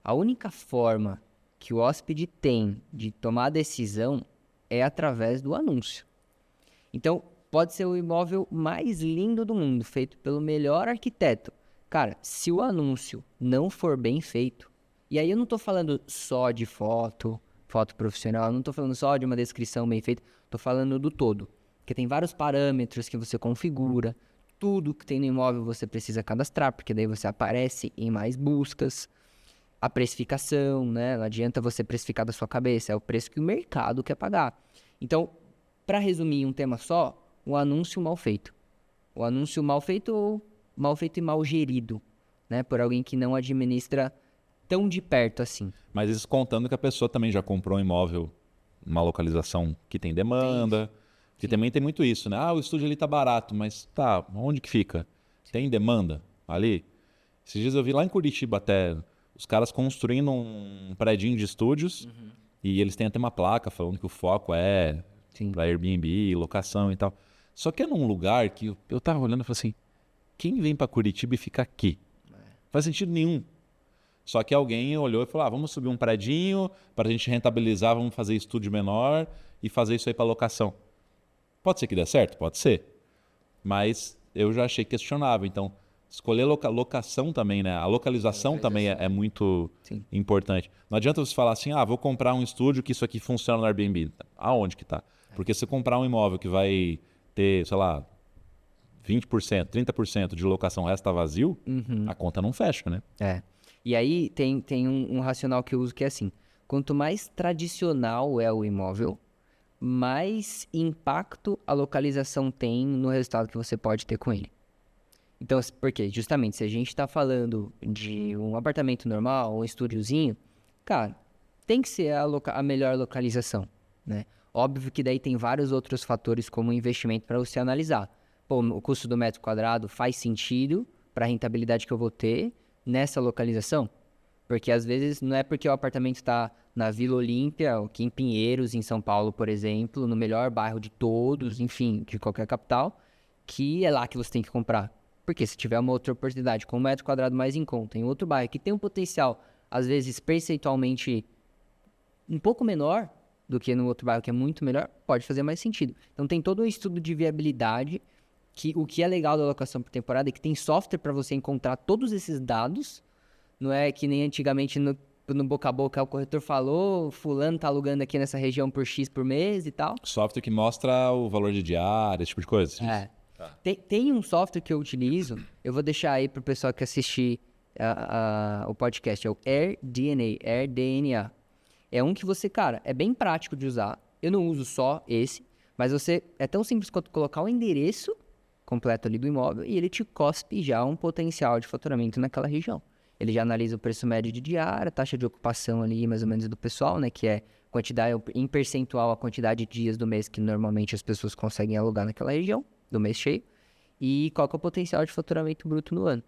A única forma que o hóspede tem de tomar a decisão é através do anúncio. Então, pode ser o imóvel mais lindo do mundo, feito pelo melhor arquiteto. Cara, se o anúncio não for bem feito, e aí eu não tô falando só de foto profissional, eu não tô falando só de uma descrição bem feita, tô falando do todo. Porque tem vários parâmetros que você configura, tudo que tem no imóvel você precisa cadastrar, porque daí você aparece em mais buscas. A precificação, né? Não adianta você precificar da sua cabeça, é o preço que o mercado quer pagar. Então, para resumir em um tema só, o anúncio mal feito. O anúncio mal feito ou mal feito e mal gerido, né? Por alguém que não administra tão de perto assim. Mas isso contando que a pessoa também já comprou um imóvel numa localização que tem demanda, que também tem muito isso, né? Ah, o estúdio ali tá barato, mas tá, onde que fica? Tem demanda ali? Esses dias eu vi lá em Curitiba até os caras construindo um predinho de estúdios e eles têm até uma placa falando que o foco é para Airbnb, locação e tal. Só que é num lugar que eu tava olhando e falei assim, quem vem para Curitiba e fica aqui? Não faz sentido nenhum. Só que alguém olhou e falou, vamos subir um predinho para a gente rentabilizar, vamos fazer estúdio menor e fazer isso aí para locação. Pode ser que dê certo? Pode ser. Mas eu já achei questionável. Então, escolher locação também, né? A localização também é muito importante. Não adianta você falar assim, vou comprar um estúdio que isso aqui funciona no Airbnb. Aonde que tá? Porque se comprar um imóvel que vai ter, sei lá, 20%, 30% de locação, o resto tá vazio, a conta não fecha, né? É. E aí tem um racional que eu uso que é assim, quanto mais tradicional é o imóvel, mais impacto a localização tem no resultado que você pode ter com ele. Então, por quê? Justamente, se a gente está falando de um apartamento normal, um estúdiozinho, cara, tem que ser a melhor localização, né? Óbvio que daí tem vários outros fatores como investimento para você analisar. Pô, o custo do metro quadrado faz sentido para a rentabilidade que eu vou ter nessa localização? Porque às vezes não é porque o apartamento está na Vila Olímpia, ou aqui em Pinheiros, em São Paulo, por exemplo, no melhor bairro de todos, enfim, de qualquer capital, que é lá que você tem que comprar. Porque se tiver uma outra oportunidade com um metro quadrado mais em conta, em outro bairro que tem um potencial, às vezes, percentualmente um pouco menor do que no outro bairro que é muito melhor, pode fazer mais sentido. Então tem todo um estudo de viabilidade, que o que é legal da locação por temporada é que tem software para você encontrar todos esses dados. Não é que nem antigamente no boca a boca o corretor falou, fulano tá alugando aqui nessa região por X por mês e tal. Software que mostra o valor de diária, esse tipo de coisa. É. Tem um software que eu utilizo, eu vou deixar aí pro pessoal que assistir o podcast, é o AirDNA. É um que você, cara, é bem prático de usar. Eu não uso só esse, mas é tão simples quanto colocar o endereço completo ali do imóvel e ele te cospe já um potencial de faturamento naquela região. Ele já analisa o preço médio de diária, taxa de ocupação ali, mais ou menos, do pessoal, né? Que é quantidade, em percentual, a quantidade de dias do mês que normalmente as pessoas conseguem alugar naquela região, do mês cheio. E qual que é o potencial de faturamento bruto no ano.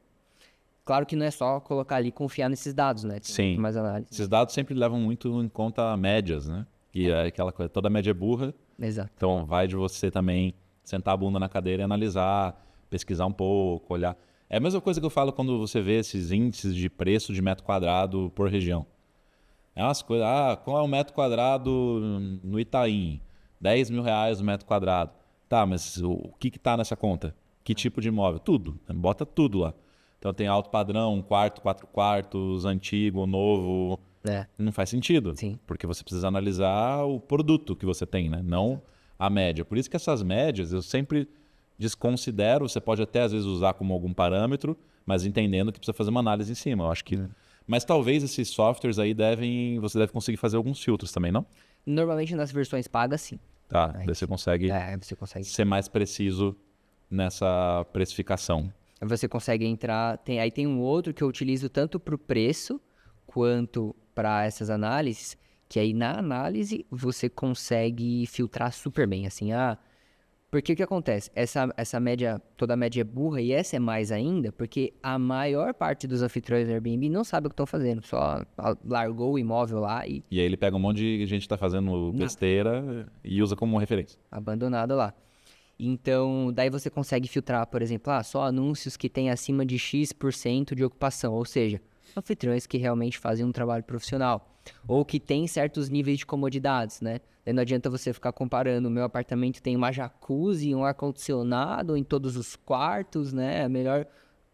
Claro que não é só colocar ali e confiar nesses dados, né? Tem Sim. muito mais análise. Esses dados sempre levam muito em conta médias, né? E é aquela coisa, toda média é burra. Exato. Então vai de você também sentar a bunda na cadeira e analisar, pesquisar um pouco, olhar. É a mesma coisa que eu falo quando você vê esses índices de preço de metro quadrado por região. É umas coisas, qual é o metro quadrado no Itaim? R$10.000 o metro quadrado. Tá, mas o que está nessa conta? Que tipo de imóvel? Tudo. Bota tudo lá. Então tem alto padrão, um quarto, 4 quartos, antigo, novo. Não faz sentido. Sim. Porque você precisa analisar o produto que você tem, né? Não a média. Por isso que essas médias eu sempre desconsidero. Você pode até às vezes usar como algum parâmetro, mas entendendo que precisa fazer uma análise em cima. Eu acho que... Mas talvez esses softwares aí você deve conseguir fazer alguns filtros também, não? Normalmente nas versões pagas, sim. Tá, daí você consegue Você consegue. ser mais preciso nessa precificação. Você consegue entrar. Aí tem um outro que eu utilizo tanto para o preço quanto para essas análises, que aí na análise você consegue filtrar super bem. Assim, porque o que acontece? Essa média, toda a média é burra, e essa é mais ainda, porque a maior parte dos anfitriões do Airbnb não sabe o que estão fazendo, só largou o imóvel lá e E aí ele pega um monte de gente que está fazendo besteira e usa como referência. abandonado lá. Então, daí você consegue filtrar, por exemplo, só anúncios que têm acima de X% de ocupação, ou seja, anfitriões que realmente fazem um trabalho profissional, ou que têm certos níveis de comodidades, né? Daí não adianta você ficar comparando, o meu apartamento tem uma jacuzzi, um ar-condicionado em todos os quartos, né? A melhor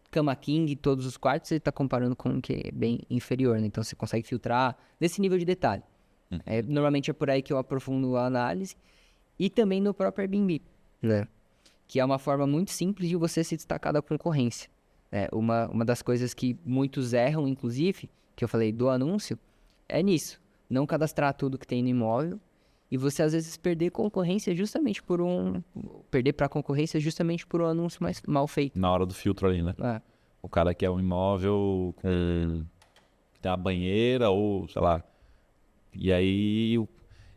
cama king em todos os quartos, você está comparando com um que é bem inferior, né? Então você consegue filtrar nesse nível de detalhe. Normalmente é por aí que eu aprofundo a análise. E também no próprio Airbnb, né? Que é uma forma muito simples de você se destacar da concorrência. Uma das coisas que muitos erram, inclusive, que eu falei do anúncio, é nisso. Não cadastrar tudo que tem no imóvel e você, às vezes, perder concorrência justamente perder para a concorrência justamente por um anúncio mais mal feito. Na hora do filtro ali, né? O cara quer um imóvel que tem uma banheira ou, sei lá. E aí...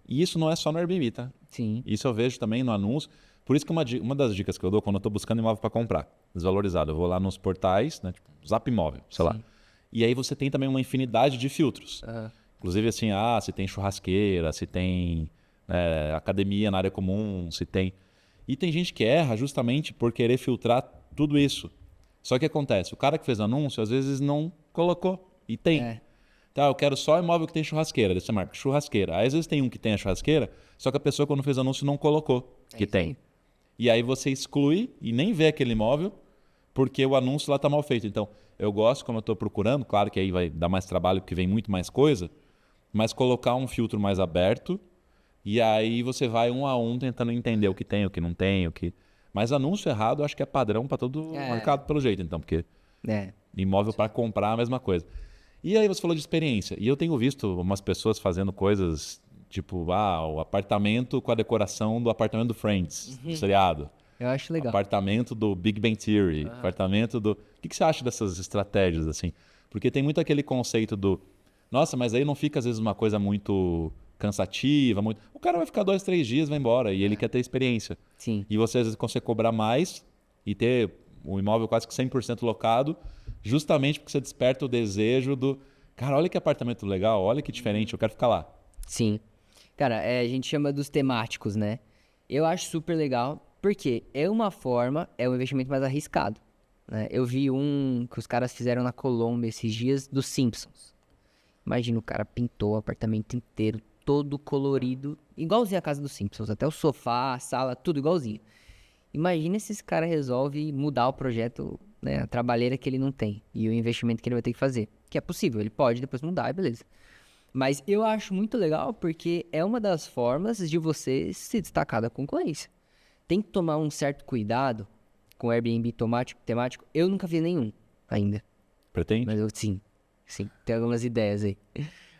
E isso não é só no Airbnb, tá? Sim. Isso eu vejo também no anúncio. Por isso que uma das dicas que eu dou quando eu estou buscando imóvel para comprar, desvalorizado, eu vou lá nos portais, né, tipo Zap Imóvel, sei lá. E aí você tem também uma infinidade de filtros. Inclusive assim, se tem churrasqueira, se tem academia na área comum, se tem... E tem gente que erra justamente por querer filtrar tudo isso. Só que acontece, o cara que fez anúncio, às vezes não colocou. E tem. Tá, eu quero só imóvel que tem churrasqueira. Daí você marca churrasqueira. Aí às vezes tem um que tem a churrasqueira, só que a pessoa quando fez anúncio não colocou que tem. E aí você exclui e nem vê aquele imóvel porque o anúncio lá tá mal feito. Então, eu gosto, como eu estou procurando, claro que aí vai dar mais trabalho porque vem muito mais coisa, mas colocar um filtro mais aberto e aí você vai um a um tentando entender o que tem, o que não tem, o que... Mas anúncio errado eu acho que é padrão para todo o mercado pelo jeito, então, porque imóvel para comprar é a mesma coisa. E aí você falou de experiência. E eu tenho visto umas pessoas fazendo coisas tipo, o apartamento com a decoração do apartamento do Friends, do seriado. Eu acho legal. Apartamento do Big Bang Theory, apartamento do... O que você acha dessas estratégias, assim? Porque tem muito aquele conceito do Nossa, mas aí não fica às vezes uma coisa muito cansativa, muito... O cara vai ficar 2, 3 dias, vai embora, e ele quer ter experiência. Sim. E você às vezes consegue cobrar mais e ter o imóvel quase que 100% locado, justamente porque você desperta o desejo do... Cara, olha que apartamento legal, olha que diferente, eu quero ficar lá. Sim. Cara, a gente chama dos temáticos, né? Eu acho super legal, porque é uma forma, é um investimento mais arriscado, né? Eu vi um que os caras fizeram na Colômbia esses dias, dos Simpsons. Imagina, o cara pintou o apartamento inteiro, todo colorido, igualzinho a casa dos Simpsons, até o sofá, a sala, tudo igualzinho. Imagina se esse cara resolve mudar o projeto, né, a trabalheira que ele não tem e o investimento que ele vai ter que fazer. Que é possível, ele pode depois mudar, e beleza. Mas eu acho muito legal porque é uma das formas de você se destacar da concorrência. Tem que tomar um certo cuidado com o Airbnb temático. Eu nunca vi nenhum ainda, Pretende? mas eu sim, tem algumas ideias aí.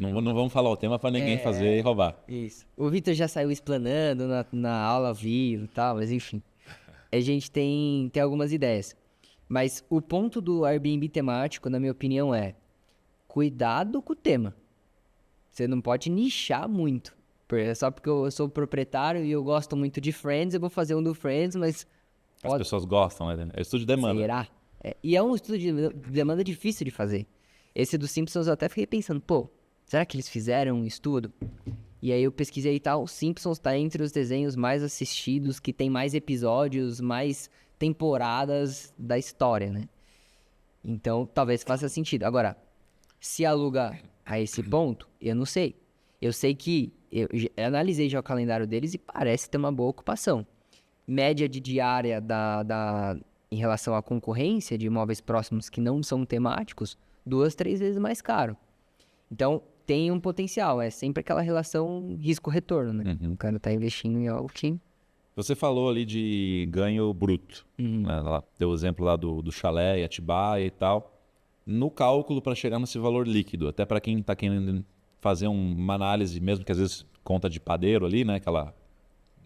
Não vamos falar o tema para ninguém fazer e roubar. Isso. O Vitor já saiu explanando na aula ao vivo e tal, mas enfim. A gente tem algumas ideias. Mas o ponto do Airbnb temático, na minha opinião, é cuidado com o tema. Você não pode nichar muito. Só porque eu sou proprietário e eu gosto muito de Friends, eu vou fazer um do Friends, mas As pessoas gostam, né? É estudo de demanda. será? E é um estudo de demanda difícil de fazer. Esse dos Simpsons eu até fiquei pensando, pô, será que eles fizeram um estudo? E aí eu pesquisei e tal, Simpsons tá entre os desenhos mais assistidos, que tem mais episódios, mais temporadas da história, né? Então, talvez faça sentido. Agora, se aluga a esse ponto, eu não sei. Eu sei que eu analisei já o calendário deles e parece ter uma boa ocupação. Média de diária em relação à concorrência de imóveis próximos que não são temáticos, 2, 3 vezes mais caro. Então, tem um potencial. É sempre aquela relação risco-retorno, né? O cara tá investindo em algo que... Você falou ali de ganho bruto. Né? Deu o exemplo lá do chalé e Atibaia e tal. No cálculo para chegar nesse valor líquido, até para quem está querendo fazer uma análise, mesmo que às vezes conta de padeiro ali, né? Aquela,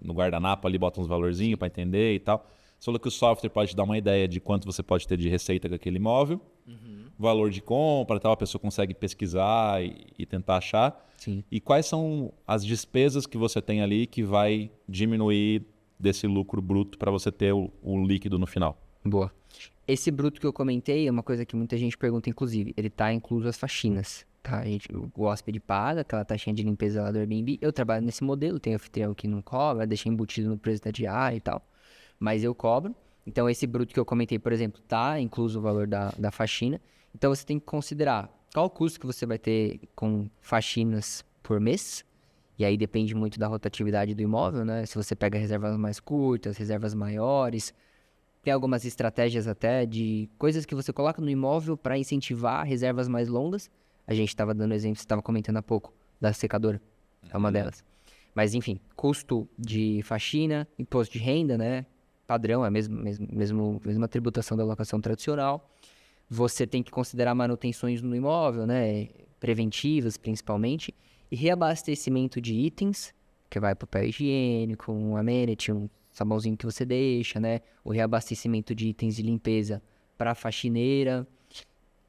no guardanapo ali bota uns valorzinhos para entender e tal. Você falou que o software pode te dar uma ideia de quanto você pode ter de receita com aquele imóvel, valor de compra, tal, a pessoa consegue pesquisar e tentar achar. Sim. E quais são as despesas que você tem ali que vai diminuir desse lucro bruto para você ter o líquido no final? Boa. Esse bruto que eu comentei é uma coisa que muita gente pergunta, inclusive. Ele tá incluso as faxinas, tá? O hóspede paga aquela taxinha de limpeza lá do Airbnb. Eu trabalho nesse modelo, tem anfitrião que não cobra, deixei embutido no preço da diária e tal. Mas eu cobro. Então, esse bruto que eu comentei, por exemplo, tá incluso o valor da faxina. Então, você tem que considerar qual o custo que você vai ter com faxinas por mês. E aí depende muito da rotatividade do imóvel, né? Se você pega reservas mais curtas, reservas maiores. Tem algumas estratégias até de coisas que você coloca no imóvel para incentivar reservas mais longas. A gente estava dando exemplo, você estava comentando há pouco, da secadora. É uma delas. Mas, enfim, custo de faxina, imposto de renda, né? Padrão, é a mesma tributação da locação tradicional. Você tem que considerar manutenções no imóvel, né? Preventivas, principalmente. E reabastecimento de itens, que vai papel higiênico, um amenity, um sabãozinho que você deixa, né? O reabastecimento de itens de limpeza para faxineira.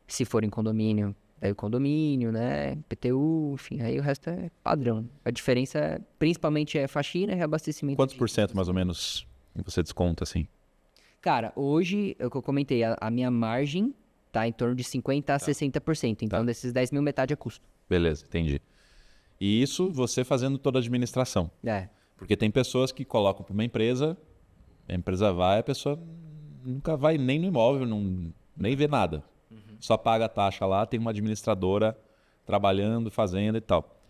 Se for em condomínio, daí o condomínio, né? PTU, enfim, aí o resto é padrão. A diferença principalmente é faxina e reabastecimento. Quantos por cento mais ou menos você desconta assim? Cara, hoje, é o que eu comentei, a minha margem tá em torno de 50% a 60%. Então, desses 10 mil, metade é custo. Beleza, entendi. E isso você fazendo toda a administração. É. Porque tem pessoas que colocam para uma empresa, a empresa vai, a pessoa nunca vai nem no imóvel, nem vê nada. Só paga a taxa lá, tem uma administradora trabalhando, fazendo e tal.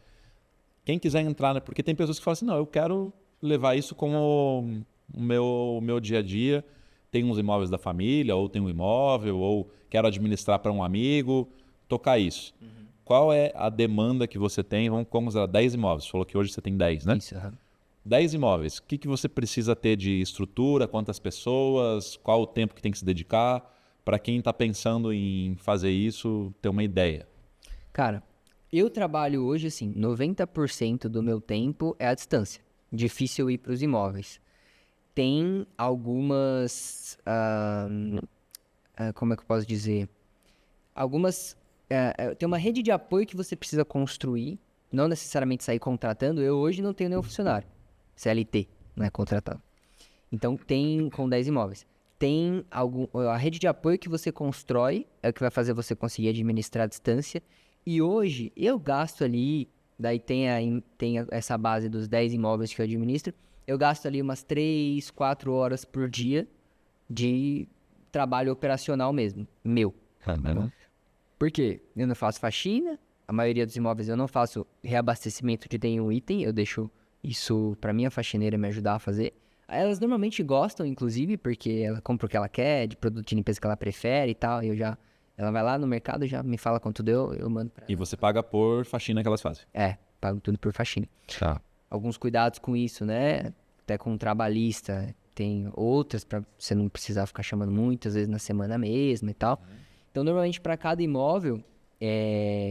Quem quiser entrar, né? Porque tem pessoas que falam assim, não, eu quero levar isso como o meu dia a dia. Tem uns imóveis da família, ou tem um imóvel, ou quero administrar para um amigo, tocar isso. Qual é a demanda que você tem? Vamos considerar 10 imóveis. Você falou que hoje você tem 10, né? Isso, 10 imóveis. O que você precisa ter de estrutura? Quantas pessoas? Qual o tempo que tem que se dedicar? Para quem está pensando em fazer isso, ter uma ideia. Cara, eu trabalho hoje, assim, 90% do meu tempo é à distância. Difícil ir para os imóveis. Tem algumas... como é que eu posso dizer? Algumas tem uma rede de apoio que você precisa construir, não necessariamente sair contratando. Eu hoje não tenho nenhum funcionário, CLT, né, contratado. Então, tem com 10 imóveis. A rede de apoio que você constrói é o que vai fazer você conseguir administrar a distância. E hoje, eu gasto ali, daí tem essa base dos 10 imóveis que eu administro, eu gasto ali umas 3, 4 horas por dia de trabalho operacional mesmo, meu. Por quê? Eu não faço faxina, a maioria dos imóveis eu não faço reabastecimento de nenhum item, eu deixo isso para minha faxineira me ajudar a fazer. Elas normalmente gostam, inclusive, porque ela compra o que ela quer, de produto de limpeza que ela prefere e tal, ela vai lá no mercado, já me fala quanto deu, eu mando pra ela. E você paga por faxina que elas fazem? Pago tudo por faxina. Tá. Alguns cuidados com isso, né? Até com o trabalhista, tem outras para você não precisar ficar chamando muitas vezes na semana mesmo e tal. Então, normalmente, para cada imóvel,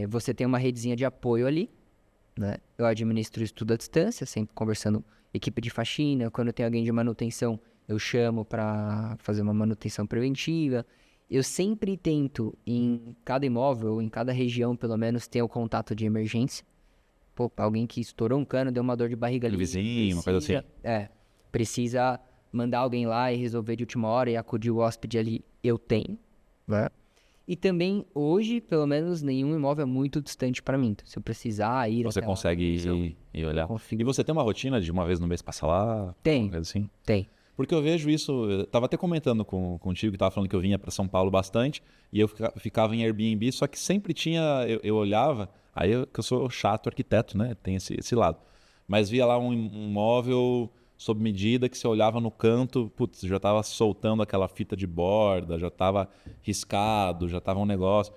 você tem uma redezinha de apoio ali, né? Eu administro isso tudo à distância, sempre conversando equipe de faxina. Quando tem alguém de manutenção, eu chamo para fazer uma manutenção preventiva. Eu sempre tento, em cada imóvel, em cada região, pelo menos, ter o contato de emergência. Pô, alguém que estourou um cano, deu uma dor de barriga ali. Vizinho, uma coisa assim. Precisa mandar alguém lá e resolver de última hora e acudir o hóspede ali, eu tenho, né? E também, hoje, pelo menos, nenhum imóvel é muito distante para mim. Então, se eu precisar ir Você até consegue ir e olhar. consigo. E você tem uma rotina de uma vez no mês passar lá? Tem. Uma coisa assim? Tem. Porque eu vejo isso, eu tava até comentando contigo, que tava falando que eu vinha para São Paulo bastante, e eu ficava em Airbnb, só que sempre tinha, eu olhava, que eu sou chato arquiteto, né? Tem esse lado. Mas via lá um móvel sob medida que você olhava no canto, putz, já tava soltando aquela fita de borda, já tava riscado, já tava um negócio.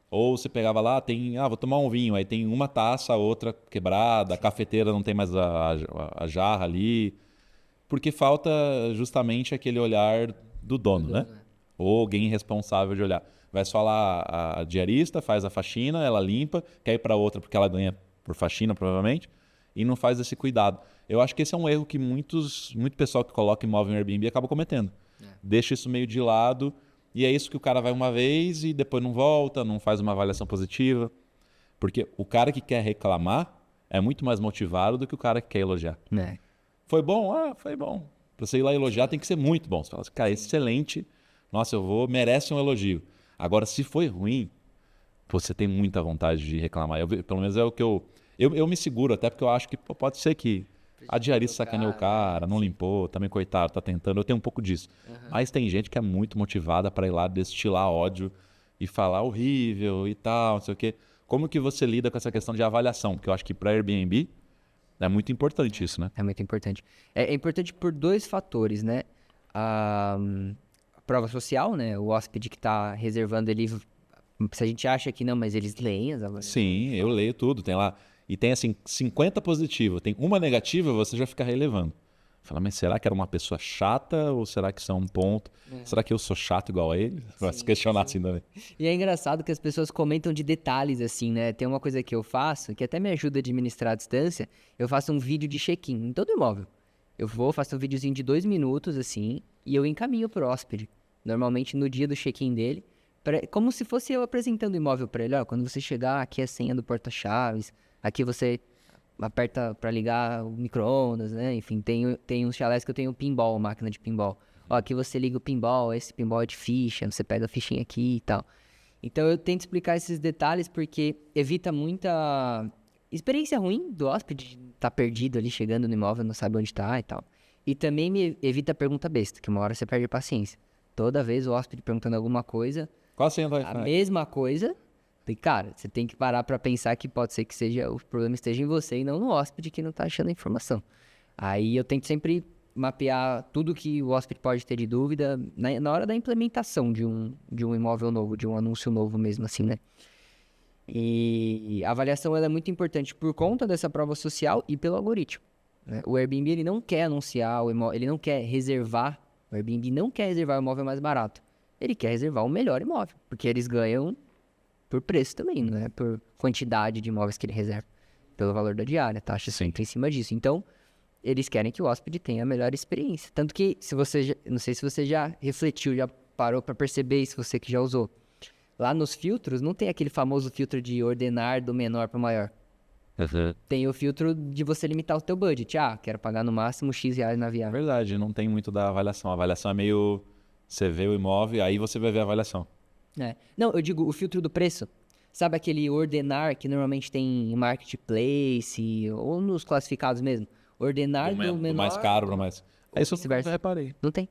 Ou você pegava lá, vou tomar um vinho, aí tem uma taça, a outra quebrada, a cafeteira não tem mais a jarra ali. Porque falta justamente aquele olhar do dono, né? Ou alguém responsável de olhar. Vai só lá a diarista, faz a faxina, ela limpa, quer ir para outra porque ela ganha por faxina, provavelmente, e não faz esse cuidado. Eu acho que esse é um erro que muito pessoal que coloca imóvel em Airbnb acaba cometendo. Deixa isso meio de lado, e é isso que o cara vai uma vez e depois não volta, não faz uma avaliação positiva. Porque o cara que quer reclamar é muito mais motivado do que o cara que quer elogiar. Foi bom? Foi bom. Pra você ir lá elogiar tem que ser muito bom. Você fala assim, cara, excelente. Nossa, merece um elogio. Agora, se foi ruim, você tem muita vontade de reclamar. Pelo menos é o que eu me seguro, até porque eu acho que pode ser que a diarista sacaneou o cara, não limpou, também coitado, tá tentando. Eu tenho um pouco disso. Mas tem gente que é muito motivada para ir lá destilar ódio e falar horrível e tal, não sei o quê. Como que você lida com essa questão de avaliação? Porque eu acho que para Airbnb é muito importante isso, né? É muito importante. É importante por 2 fatores, né? A prova social, né? O hóspede que está reservando, se a gente acha que não, mas eles leem as avaliações. Sim, eu leio tudo. Tem lá. E tem assim, 50 positivos. Tem uma negativa, você já fica relevando. Fala, mas será que era uma pessoa chata ou será que isso é um ponto? Será que eu sou chato igual a ele? Vai se questionar assim também. E é engraçado que as pessoas comentam de detalhes, assim, né? Tem uma coisa que eu faço, que até me ajuda a administrar a distância. Eu faço um vídeo de check-in em todo imóvel. Faço um videozinho de 2 minutos, assim, e eu encaminho pro hóspede. Normalmente no dia do check-in dele, como se fosse eu apresentando o imóvel para ele. Ó, quando você chegar, aqui é a senha do porta-chaves, aqui você aperta para ligar o micro-ondas, né? Enfim, tem uns chalés que eu tenho pinball, máquina de pinball. Ó, aqui você liga o pinball, esse pinball é de ficha, você pega a fichinha aqui e tal. Então eu tento explicar esses detalhes porque evita muita experiência ruim do hóspede de estar perdido ali, chegando no imóvel, não sabe onde tá e tal. E também me evita a pergunta besta, que uma hora você perde a paciência. Toda vez o hóspede perguntando alguma coisa, Qual a senha do a Wi-Fi? mesma coisa. E, cara, você tem que parar pra pensar que pode ser que o problema esteja em você e não no hóspede que não tá achando a informação. Aí eu tento sempre mapear tudo que o hóspede pode ter de dúvida na hora da implementação de um imóvel novo, de um anúncio novo mesmo assim, né? E a avaliação ela é muito importante por conta dessa prova social e pelo algoritmo, né? O Airbnb ele não quer anunciar o imóvel, ele não quer reservar, o Airbnb não quer reservar o imóvel mais barato. Ele quer reservar o melhor imóvel, porque eles ganham por preço também, não é por quantidade de imóveis que ele reserva, pelo valor da diária, taxa sempre em cima disso. Então, eles querem que o hóspede tenha a melhor experiência. Tanto que, não sei se você já refletiu, já parou para perceber isso, você que já usou. Lá nos filtros, não tem aquele famoso filtro de ordenar do menor para o maior. Tem o filtro de você limitar o teu budget. Quero pagar no máximo X reais na É viagem. verdade, não tem muito da avaliação. A avaliação é meio... Você vê o imóvel, aí você vai ver a avaliação. Não, eu digo o filtro do preço. Sabe aquele ordenar que normalmente tem em marketplace ou nos classificados mesmo? Ordenar do menor... Do mais caro para mais... É isso que eu vice-versa. reparei. Não tem.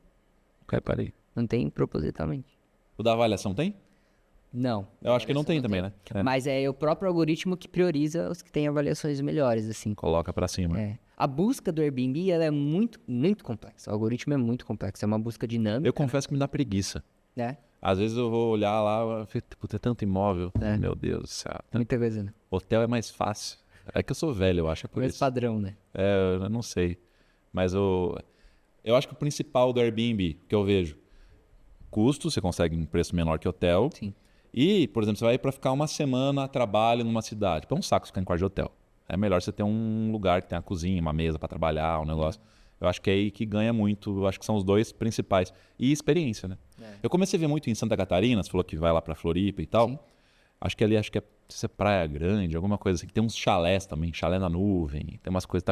Não tem propositalmente. O da avaliação tem? Não. Eu acho que não tem também, né? Mas é o próprio algoritmo que prioriza os que têm avaliações melhores, assim. Coloca para cima. A busca do Airbnb, ela é muito, muito complexa. O algoritmo é muito complexo. É uma busca dinâmica. Eu confesso que me dá preguiça. Né? Às vezes eu vou olhar lá, puta, é tanto imóvel. Meu Deus do céu. Muita coisa, né? Hotel é mais fácil. É que eu sou velho, eu acho, é por Mais isso. padrão, né? Eu não sei. Mas eu acho que o principal do Airbnb, que eu vejo, custo, você consegue um preço menor que hotel. Sim. E, por exemplo, você vai para ficar uma semana a trabalho numa cidade. É um saco ficar em quarto de hotel. É melhor você ter um lugar que tem uma cozinha, uma mesa para trabalhar, um negócio. Eu acho que é aí que ganha muito. Eu acho que são os dois principais. E experiência, né? Eu comecei a ver muito em Santa Catarina, você falou que vai lá para Floripa e tal. Sim. Acho que ali, acho que é Praia Grande, alguma coisa assim. Que tem uns chalés também, chalé na nuvem, tem umas coisas...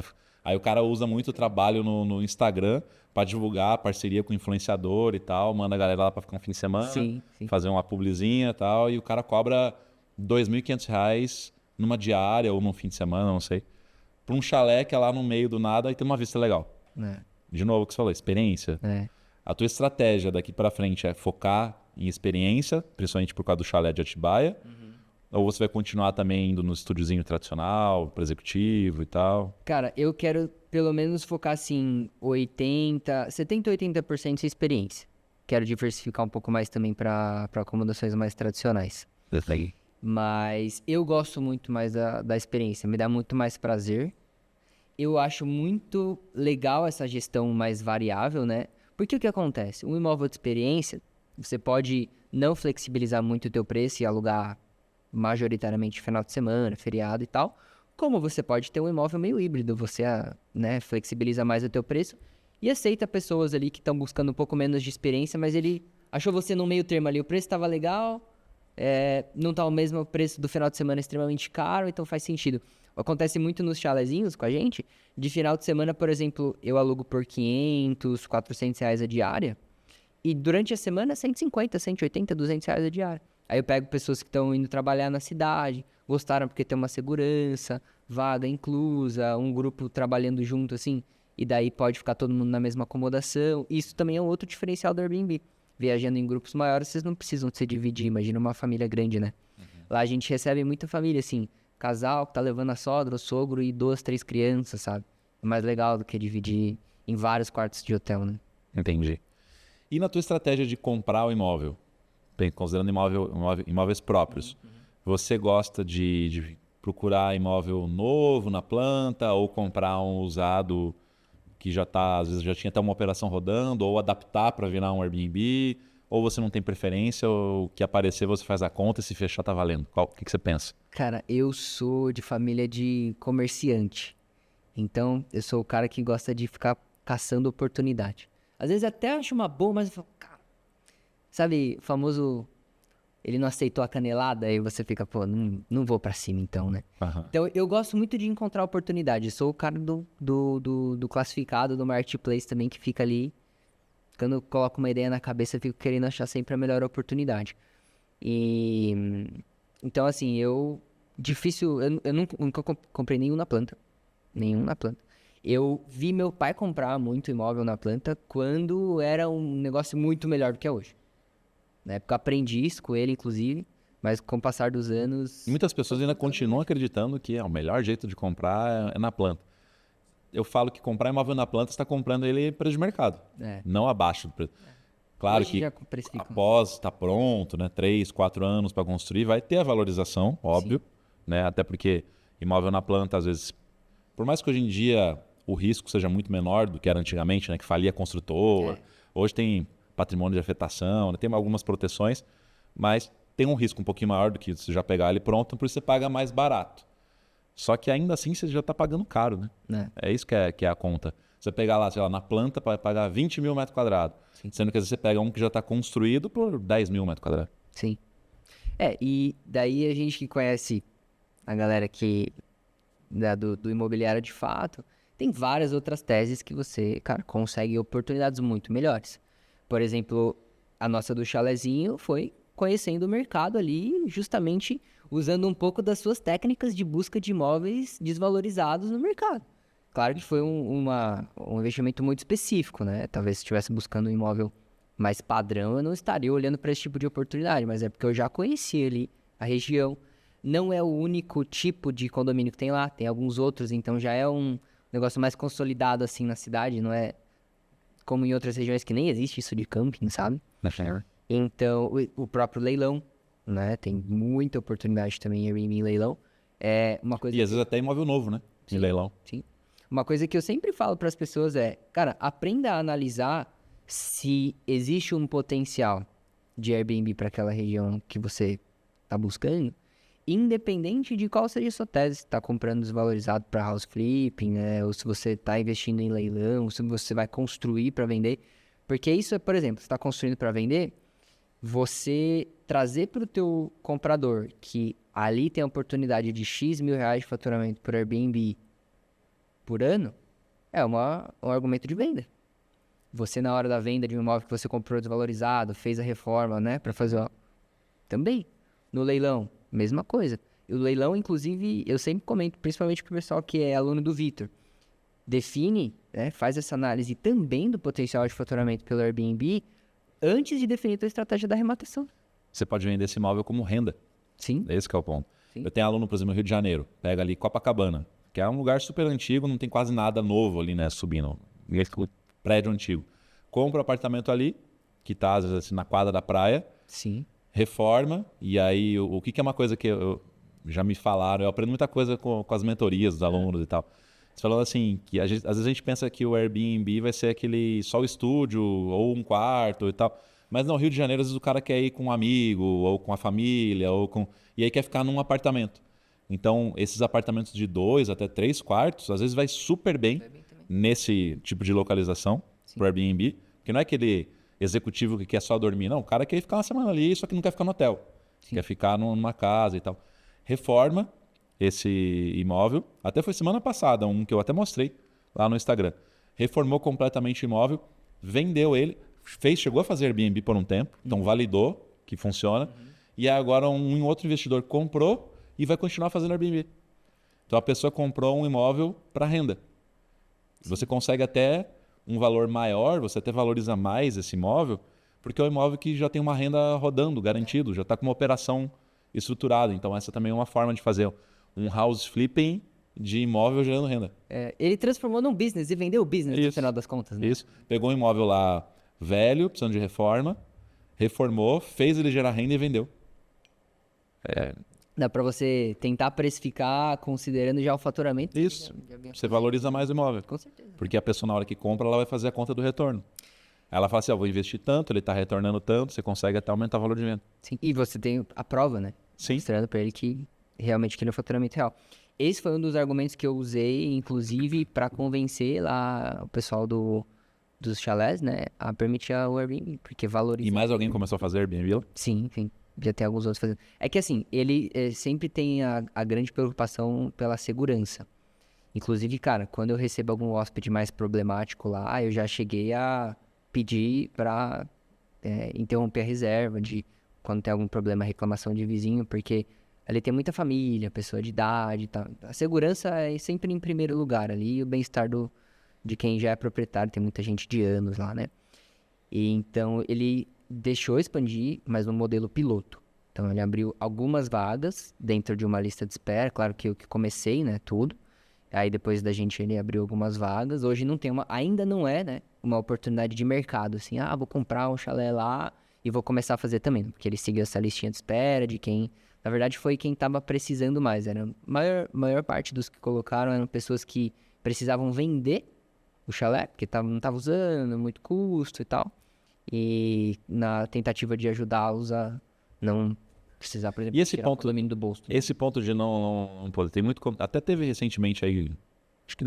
Aí o cara usa muito o trabalho no Instagram para divulgar a parceria com o influenciador e tal, manda a galera lá para ficar um fim de semana, Sim. fazer uma publizinha e tal, e o cara cobra R$2.500 numa diária ou num fim de semana, não sei, para um chalé que é lá no meio do nada e tem uma vista legal. De novo, o que você falou, experiência. A tua estratégia daqui para frente é focar em experiência, principalmente por causa do chalé de Atibaia, ou você vai continuar também indo no estúdiozinho tradicional, para executivo e tal? Cara, eu quero pelo menos focar assim 70, 80% de experiência. Quero diversificar um pouco mais também para acomodações mais tradicionais. Mas eu gosto muito mais da experiência, me dá muito mais prazer. Eu acho muito legal essa gestão mais variável, né? Porque o que acontece? Um imóvel de experiência, você pode não flexibilizar muito o teu preço e alugar majoritariamente final de semana, feriado e tal, como você pode ter um imóvel meio híbrido, você flexibiliza mais o teu preço e aceita pessoas ali que estão buscando um pouco menos de experiência, mas ele achou você no meio termo ali, o preço estava legal, não tá o mesmo preço do final de semana extremamente caro, então faz sentido. Acontece muito nos chalezinhos com a gente, de final de semana, por exemplo, eu alugo por 500, 400 reais a diária, e durante a semana 150, 180, 200 reais a diária. Aí eu pego pessoas que estão indo trabalhar na cidade, gostaram porque tem uma segurança, vaga inclusa, um grupo trabalhando junto assim, e daí pode ficar todo mundo na mesma acomodação. Isso também é um outro diferencial do Airbnb. Viajando em grupos maiores, vocês não precisam se dividir, imagina uma família grande, né? Lá a gente recebe muita família, assim, casal que tá levando a sogra, o sogro e 2, 3 crianças, sabe? É mais legal do que dividir em vários quartos de hotel, né? Entendi. E na tua estratégia de comprar o imóvel, bem, considerando imóveis próprios, você gosta de procurar imóvel novo na planta ou comprar um usado que já tá, às vezes já tinha até uma operação rodando, ou adaptar para virar um Airbnb, ou você não tem preferência, ou o que aparecer você faz a conta e se fechar tá valendo? O que você pensa? Cara, eu sou de família de comerciante. Então, eu sou o cara que gosta de ficar caçando oportunidade. Às vezes até acho uma boa, mas eu falo, cara, sabe, o famoso, ele não aceitou a canelada, aí você fica, pô, não vou pra cima então, né? Então, eu gosto muito de encontrar oportunidade. Eu sou o cara do classificado, do marketplace também, que fica ali, quando eu coloco uma ideia na cabeça, eu fico querendo achar sempre a melhor oportunidade. Então, assim, eu nunca comprei nenhum na planta. Eu vi meu pai comprar muito imóvel na planta quando era um negócio muito melhor do que é hoje. Na época eu aprendi isso com ele, inclusive, mas com o passar dos anos... E muitas pessoas ainda continuam acreditando que o melhor jeito de comprar é na planta. Eu falo que comprar imóvel na planta, você está comprando ele preço de mercado, não abaixo do preço. Claro Hoje que após estar pronto, né, 3, 4 anos para construir, vai ter a valorização, óbvio, né, até porque imóvel na planta, às vezes, por mais que hoje em dia o risco seja muito menor do que era antigamente, né, que falia a construtora, hoje tem patrimônio de afetação, né, tem algumas proteções, mas tem um risco um pouquinho maior do que você já pegar ele pronto, por isso você paga mais barato. Só que ainda assim você já está pagando caro, né? É isso que é a conta. Você pegar lá, sei lá, na planta para pagar 20 mil metros quadrados, sendo que às vezes você pega um que já está construído por 10 mil metros quadrados. Sim. E daí a gente que conhece a galera do imobiliário de fato, tem várias outras teses que você, cara, consegue oportunidades muito melhores. Por exemplo, a nossa do chalezinho foi conhecendo o mercado ali, justamente usando um pouco das suas técnicas de busca de imóveis desvalorizados no mercado. Claro que foi um investimento muito específico, né? Talvez se estivesse buscando um imóvel mais padrão, eu não estaria olhando para esse tipo de oportunidade, mas é porque eu já conhecia ali a região. Não é o único tipo de condomínio que tem lá, tem alguns outros, então já é um negócio mais consolidado assim na cidade, não é como em outras regiões que nem existe isso de camping, sabe? Então, o próprio leilão, né? Tem muita oportunidade também em Airbnb em leilão. É uma coisa E às vezes até imóvel novo, né? Em leilão. Sim. Uma coisa que eu sempre falo para as pessoas é, cara, aprenda a analisar se existe um potencial de Airbnb para aquela região que você está buscando, independente de qual seja a sua tese, se está comprando desvalorizado para house flipping, né? Ou se você está investindo em leilão, ou se você vai construir para vender. Porque isso é, por exemplo, você está construindo para vender, você trazer para o teu comprador que ali tem a oportunidade de X mil reais de faturamento por Airbnb por ano, é um argumento de venda. Você, na hora da venda de um imóvel que você comprou desvalorizado, fez a reforma, né, para fazer também. No leilão, mesma coisa. E o leilão, inclusive, eu sempre comento, principalmente para o pessoal que é aluno do Vitor, define, né, faz essa análise também do potencial de faturamento pelo Airbnb antes de definir a tua estratégia da arrematação. Você pode vender esse imóvel como renda. Sim. Esse que é o ponto. Sim. Eu tenho aluno, por exemplo, no Rio de Janeiro. Pega ali Copacabana, que é um lugar super antigo, não tem quase nada novo ali, né, subindo. Prédio antigo. Compra um apartamento ali, que está, às vezes, assim, na quadra da praia. Sim. Reforma. E aí, o que é uma coisa que já me falaram, eu aprendo muita coisa com as mentorias dos alunos e tal. Você falou assim, que às vezes a gente pensa que o Airbnb vai ser aquele só o estúdio ou um quarto e tal. Mas no Rio de Janeiro, às vezes o cara quer ir com um amigo ou com a família e aí quer ficar num apartamento. Então, esses apartamentos de 2 até 3 quartos, às vezes vai super bem nesse tipo de localização para o Airbnb, que não é aquele executivo que quer só dormir, não. O cara quer ficar uma semana ali, só que não quer ficar no hotel. Sim. Quer ficar numa casa e tal. Reforma esse imóvel. Até foi semana passada, um que eu até mostrei lá no Instagram. Reformou completamente o imóvel, vendeu ele, chegou a fazer Airbnb por um tempo, então validou que funciona. E agora um outro investidor comprou e vai continuar fazendo Airbnb. Então a pessoa comprou um imóvel para renda. Você consegue até um valor maior, você até valoriza mais esse imóvel, porque é um imóvel que já tem uma renda rodando, garantido, já está com uma operação estruturada. Então essa também é uma forma de fazer um house flipping de imóvel gerando renda. Ele transformou num business e vendeu o business no final das contas, né? Isso. Pegou um imóvel lá velho, precisando de reforma, reformou, fez ele gerar renda e vendeu. Dá para você tentar precificar considerando já o faturamento. Isso. Você valoriza mais o imóvel. Com certeza. Porque a pessoa, na hora que compra, ela vai fazer a conta do retorno. Ela fala assim, vou investir tanto, ele está retornando tanto, você consegue até aumentar o valor de venda. Sim. E você tem a prova, né? Sim. Mostrando para ele que realmente aquele é o faturamento real. Esse foi um dos argumentos que eu usei, inclusive, para convencer lá o pessoal dos chalés, né, a permitir o Airbnb, porque valoriza. E mais alguém começou a fazer Airbnb lá? Sim. Já tem alguns outros fazendo. É que assim, ele sempre tem a grande preocupação pela segurança. Inclusive, cara, quando eu recebo algum hóspede mais problemático lá, eu já cheguei a pedir para interromper a reserva de quando tem algum problema, reclamação de vizinho, porque ali tem muita família, pessoa de idade e tal. A segurança é sempre em primeiro lugar ali, e o bem-estar de quem já é proprietário, tem muita gente de anos lá, né? E então ele deixou expandir, mas no modelo piloto. Então ele abriu algumas vagas dentro de uma lista de espera, claro que eu que comecei, né, tudo. Aí depois da gente ele abriu algumas vagas. Hoje não tem ainda não é, né, uma oportunidade de mercado, assim, vou comprar um chalé lá e vou começar a fazer também, porque ele seguiu essa listinha de espera de quem, na verdade foi quem estava precisando mais, era maior parte dos que colocaram eram pessoas que precisavam vender o chalé, porque não estava usando, muito custo e tal. E na tentativa de ajudá-los a não precisar, por exemplo, e esse tirar ponto, o domínio do bolso. Esse ponto de não poder, tem muito, até teve recentemente aí, acho que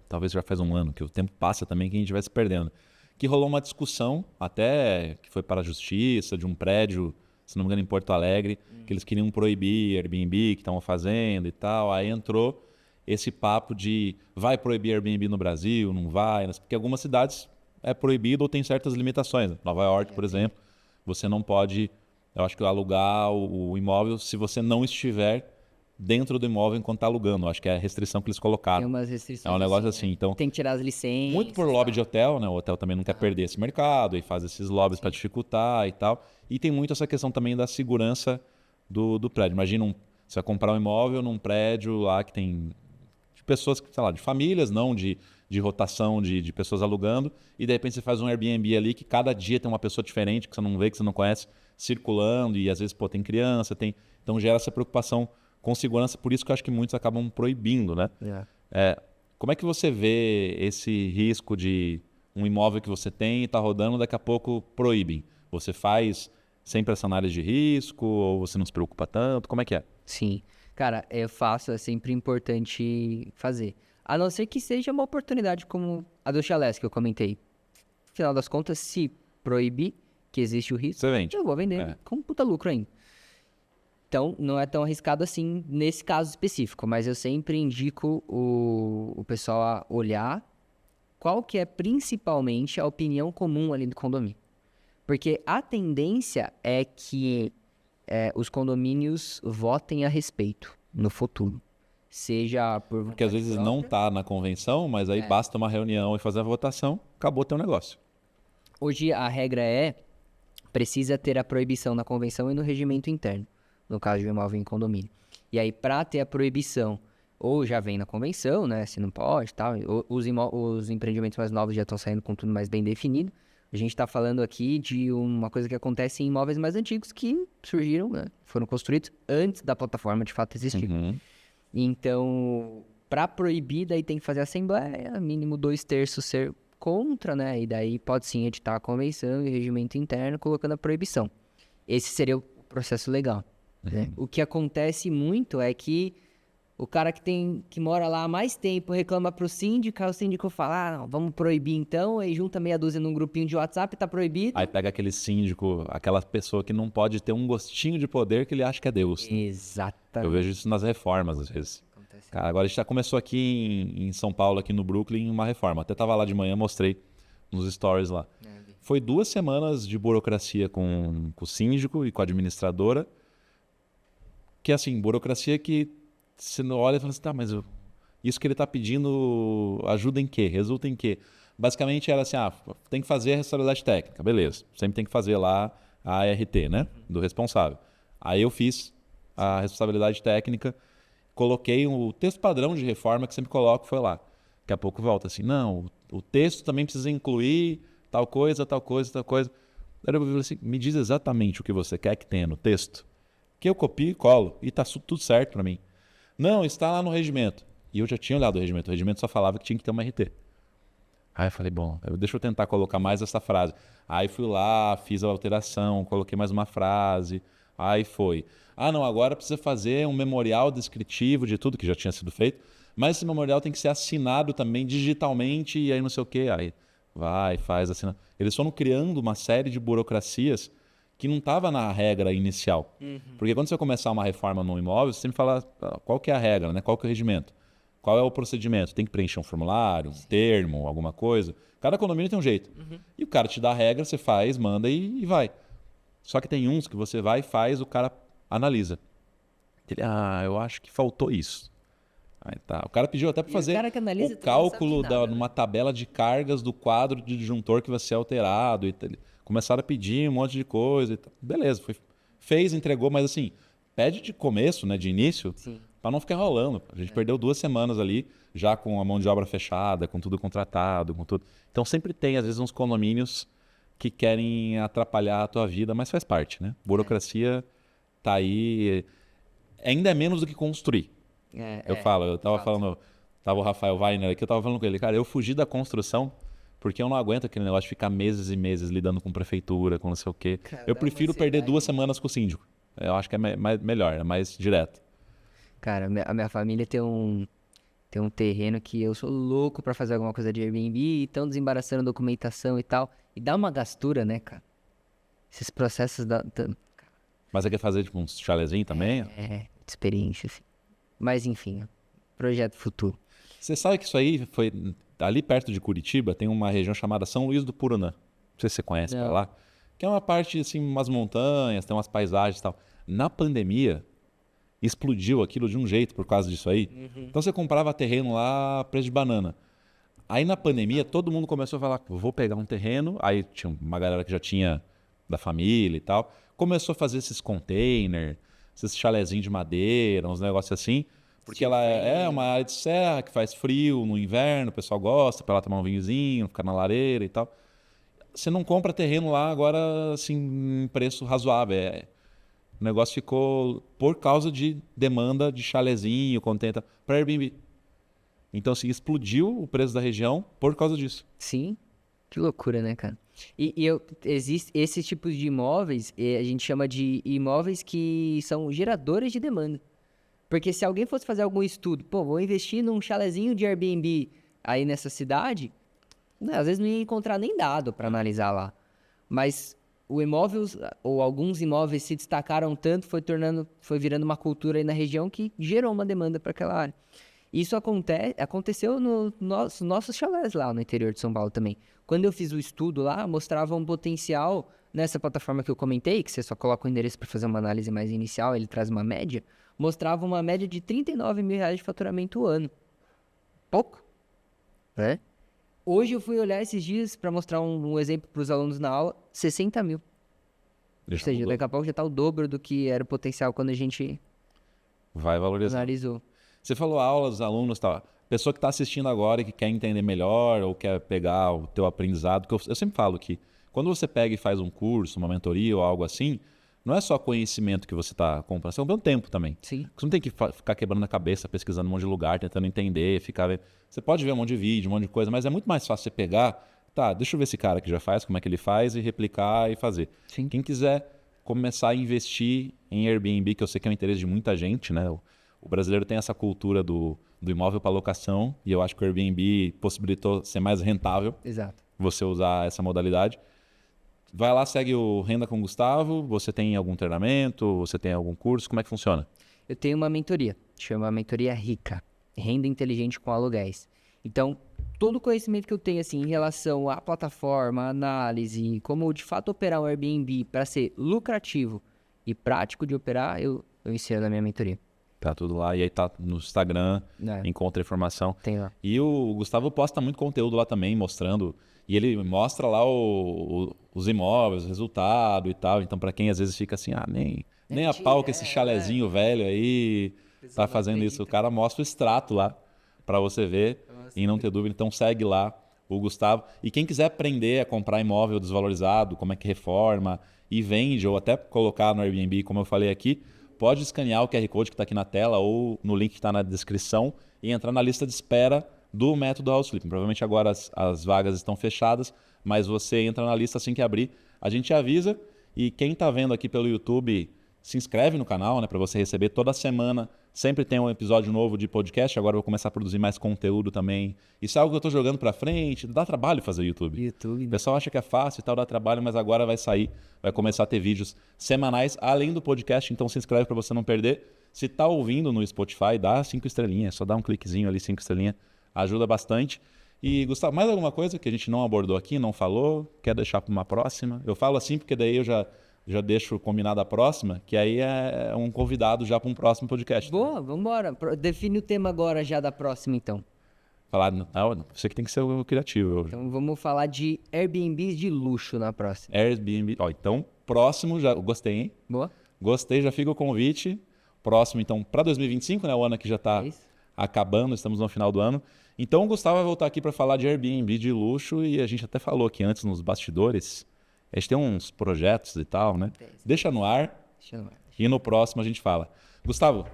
talvez já faz um ano, que o tempo passa também, que a gente vai se perdendo, que rolou uma discussão, até que foi para a justiça, de um prédio se não me engano, em Porto Alegre, que eles queriam proibir Airbnb, que estavam fazendo e tal. Aí entrou esse papo de vai proibir Airbnb no Brasil, não vai, porque algumas cidades é proibido ou tem certas limitações. Nova York, por exemplo, você não pode, eu acho que alugar o imóvel se você não estiver dentro do imóvel enquanto está alugando. Eu acho que é a restrição que eles colocaram. Tem umas restrições. É um negócio assim. Então, tem que tirar as licenças. muito por lobby de hotel, né? O hotel também não quer perder esse mercado e faz esses lobbies para dificultar e tal. E tem muito essa questão também da segurança do prédio. Imagina, você vai comprar um imóvel num prédio lá que tem de pessoas, sei lá, de famílias, não de rotação de pessoas alugando, e de repente você faz um Airbnb ali que cada dia tem uma pessoa diferente que você não vê, que você não conhece, circulando, e às vezes, pô, tem criança, tem... Então gera essa preocupação com segurança, por isso que eu acho que muitos acabam proibindo, né? Como é que você vê esse risco de um imóvel que você tem e está rodando, daqui a pouco proíbem? Você faz sempre essa análise de risco ou você não se preocupa tanto? Como é que é? Sim. Cara, eu faço, é sempre importante fazer. A não ser que seja uma oportunidade como a do chalés que eu comentei. Afinal das contas, se proibir que existe o risco, Você vende. eu vou vender com puta lucro ainda. Então, não é tão arriscado assim nesse caso específico, mas eu sempre indico o pessoal a olhar qual que é principalmente a opinião comum ali do condomínio. Porque a tendência é que os condomínios votem a respeito no futuro. Seja por Porque às vezes não está na convenção, mas aí basta uma reunião e fazer a votação, acabou teu negócio. Hoje a regra precisa ter a proibição na convenção e no regimento interno, no caso de um imóvel em condomínio. E aí, para ter a proibição, ou já vem na convenção, né, se não pode, tal, os empreendimentos mais novos já estão saindo com tudo mais bem definido. A gente está falando aqui de uma coisa que acontece em imóveis mais antigos que surgiram, né, foram construídos antes da plataforma de fato existir. Então, para proibir, daí tem que fazer assembleia, mínimo 2/3 ser contra, né, e daí pode sim editar a convenção e o regimento interno colocando a proibição. Esse seria o processo legal. Né? O que acontece muito é que o cara que mora lá há mais tempo reclama pro síndico, aí o síndico fala, não, vamos proibir então, aí junta meia dúzia num grupinho de WhatsApp, tá proibido. Aí pega aquele síndico, aquela pessoa que não pode ter um gostinho de poder que ele acha que é Deus. Né? Exatamente. Eu vejo isso nas reformas, às vezes. Cara, agora a gente já começou aqui em São Paulo, aqui no Brooklyn, uma reforma. Até tava lá de manhã, mostrei nos stories lá. Foi 2 semanas de burocracia com o síndico e com a administradora, que assim, burocracia que você olha e fala assim, tá, mas isso que ele está pedindo ajuda em quê? Resulta em quê? Basicamente era assim, tem que fazer a responsabilidade técnica, beleza. Sempre tem que fazer lá a ART, né? Do responsável. Aí eu fiz a responsabilidade técnica, coloquei o texto padrão de reforma que sempre coloco, foi lá. Daqui a pouco volta assim, não, o texto também precisa incluir tal coisa, tal coisa, tal coisa. Aí eu falei assim, me diz exatamente o que você quer que tenha no texto, que eu copio e colo, e tá tudo certo para mim. Não, está lá no regimento. E eu já tinha olhado o regimento só falava que tinha que ter uma RT. Aí eu falei, bom, deixa eu tentar colocar mais essa frase. Aí fui lá, fiz a alteração, coloquei mais uma frase, aí foi. Não, agora precisa fazer um memorial descritivo de tudo que já tinha sido feito, mas esse memorial tem que ser assinado também digitalmente e aí não sei o quê. Aí vai, faz, assina. Eles foram criando uma série de burocracias que não estava na regra inicial. Porque quando você começar uma reforma num imóvel, você sempre fala qual que é a regra, né? Qual que é o regimento, qual é o procedimento. Tem que preencher um formulário, um termo, alguma coisa. Cada condomínio tem um jeito. E o cara te dá a regra, você faz, manda e vai. Só que tem uns que você vai, faz, o cara analisa. Ele, eu acho que faltou isso. Aí tá. O cara pediu até para fazer o cálculo numa tabela de cargas do quadro de disjuntor que vai ser alterado. E começaram a pedir um monte de coisa. Beleza, fez, entregou, mas assim, pede de começo, né, de início, para não ficar enrolando. A gente perdeu 2 semanas ali, já com a mão de obra fechada, com tudo contratado, com tudo. Então sempre tem, às vezes, uns condomínios que querem atrapalhar a tua vida, mas faz parte, né? Burocracia tá aí, ainda é menos do que construir. Eu tava falando, tava o Rafael Weiner aqui, eu tava falando com ele, cara, eu fugi da construção porque eu não aguento aquele negócio de ficar meses e meses lidando com prefeitura, com não sei o quê. Eu prefiro perder 2 semanas com o síndico. Eu acho que é melhor, é mais direto. Cara, a minha família tem um terreno que eu sou louco pra fazer alguma coisa de Airbnb e estão desembaraçando documentação e tal. E dá uma gastura, né, cara? Esses processos Mas você quer fazer tipo um chalezinho também? Experiência, assim. Mas enfim, projeto futuro. Você sabe que isso aí foi ali perto de Curitiba, tem uma região chamada São Luís do Purunã. Não sei se você conhece pra Não. lá. Que é uma parte, assim, umas montanhas, tem umas paisagens e tal. Na pandemia, explodiu aquilo de um jeito por causa disso aí. Então você comprava terreno lá, preço de banana. Aí na pandemia, todo mundo começou a falar, vou pegar um terreno. Aí tinha uma galera que já tinha da família e tal. Começou a fazer esses containers, esses chalezinhos de madeira, uns negócios assim. Porque ela é uma área de serra que faz frio no inverno, o pessoal gosta para lá tomar um vinhozinho, ficar na lareira e tal. Você não compra terreno lá agora, assim, em preço razoável. O negócio ficou por causa de demanda de chalezinho, contenta para Airbnb. Então, assim, explodiu o preço da região por causa disso. Sim, que loucura, né, cara? Existe esses tipos de imóveis, a gente chama de imóveis que são geradores de demanda. Porque se alguém fosse fazer algum estudo, pô, vou investir num chalezinho de Airbnb aí nessa cidade, né, às vezes não ia encontrar nem dado para analisar lá. Mas o imóvel, ou alguns imóveis se destacaram tanto, foi virando uma cultura aí na região que gerou uma demanda para aquela área. Isso aconteceu nos nossos chalés lá no interior de São Paulo também. Quando eu fiz o estudo lá, mostrava um potencial nessa plataforma que eu comentei, que você só coloca o endereço para fazer uma análise mais inicial, ele traz uma média, mostrava uma média de R$39 mil de faturamento ano. Pouco, né? Hoje eu fui olhar esses dias para mostrar um exemplo para os alunos na aula, 60 mil. Ou seja, daqui a pouco já está o dobro do que era o potencial quando a gente Vai valorizar. analisou. Você falou aulas, alunos, tal. Pessoa que está assistindo agora e que quer entender melhor ou quer pegar o teu aprendizado, que eu sempre falo que quando você pega e faz um curso, uma mentoria ou algo assim, não é só conhecimento que você está comprando, você comprando tempo também. Sim. Você não tem que ficar quebrando a cabeça, pesquisando um monte de lugar, tentando entender, ficar... Você pode ver um monte de vídeo, um monte de coisa, mas é muito mais fácil você pegar, tá, deixa eu ver esse cara que já faz, como é que ele faz, e replicar e fazer. Sim. Quem quiser começar a investir em Airbnb, que eu sei que é um interesse de muita gente, né? O brasileiro tem essa cultura do imóvel para locação, e eu acho que o Airbnb possibilitou ser mais rentável Exato. você usar essa modalidade. Vai lá, segue o Renda com Gustavo. Você tem algum treinamento? Você tem algum curso? Como é que funciona? Eu tenho uma mentoria, chama Mentoria Rica, Renda Inteligente com Aluguéis. Então, todo o conhecimento que eu tenho assim, em relação à plataforma, análise, como de fato operar um Airbnb para ser lucrativo e prático de operar, eu ensino na minha mentoria. Tá tudo lá. E aí tá no Instagram, encontra informação. Tem lá. E o Gustavo posta muito conteúdo lá também, mostrando. E ele mostra lá os imóveis, o resultado e tal. Então, para quem às vezes fica assim, nem a pau que esse chalezinho velho aí tá fazendo isso. O cara mostra o extrato lá para você ver e não ter dúvida. Então, segue lá o Gustavo. E quem quiser aprender a comprar imóvel desvalorizado, como é que reforma e vende, ou até colocar no Airbnb, como eu falei aqui, pode escanear o QR Code que está aqui na tela ou no link que está na descrição e entrar na lista de espera do método House Flipping. Provavelmente agora as vagas estão fechadas, mas você entra na lista assim que abrir, a gente avisa. E quem está vendo aqui pelo YouTube, se inscreve no canal, né, para você receber toda semana. Sempre tem um episódio novo de podcast. Agora eu vou começar a produzir mais conteúdo também. Isso é algo que eu estou jogando para frente. Dá trabalho fazer YouTube. O pessoal acha que é fácil e tal, dá trabalho, mas agora vai sair. Vai começar a ter vídeos semanais, além do podcast. Então se inscreve para você não perder. Se está ouvindo no Spotify, dá 5 estrelinhas. Só dá um cliquezinho ali, 5 estrelinhas. Ajuda bastante. E, Gustavo, mais alguma coisa que a gente não abordou aqui, não falou? Quer deixar para uma próxima? Eu falo assim porque daí eu já deixo combinado a próxima, que aí é um convidado já para um próximo podcast. Boa, vamos embora. Define o tema agora já da próxima, então. Falar, não, você que tem que ser o criativo. Então vamos falar de Airbnbs de luxo na próxima. Airbnb. Então, próximo, já gostei, hein? Boa. Gostei, já fica o convite. Próximo, então, para 2025, né? O ano que já está acabando, estamos no final do ano. Então, o Gustavo vai voltar aqui para falar de Airbnb de luxo e a gente até falou aqui antes nos bastidores. A gente tem uns projetos e tal, né? Deixa no ar. E no próximo a gente fala. Gustavo,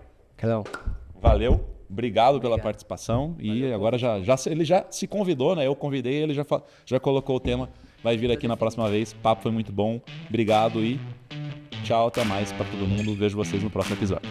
valeu. Obrigado pela participação. E agora ele já se convidou, né? Eu convidei, ele já colocou o tema. Vai vir aqui na próxima vez. O papo foi muito bom. Obrigado e tchau, até mais para todo mundo. Vejo vocês no próximo episódio.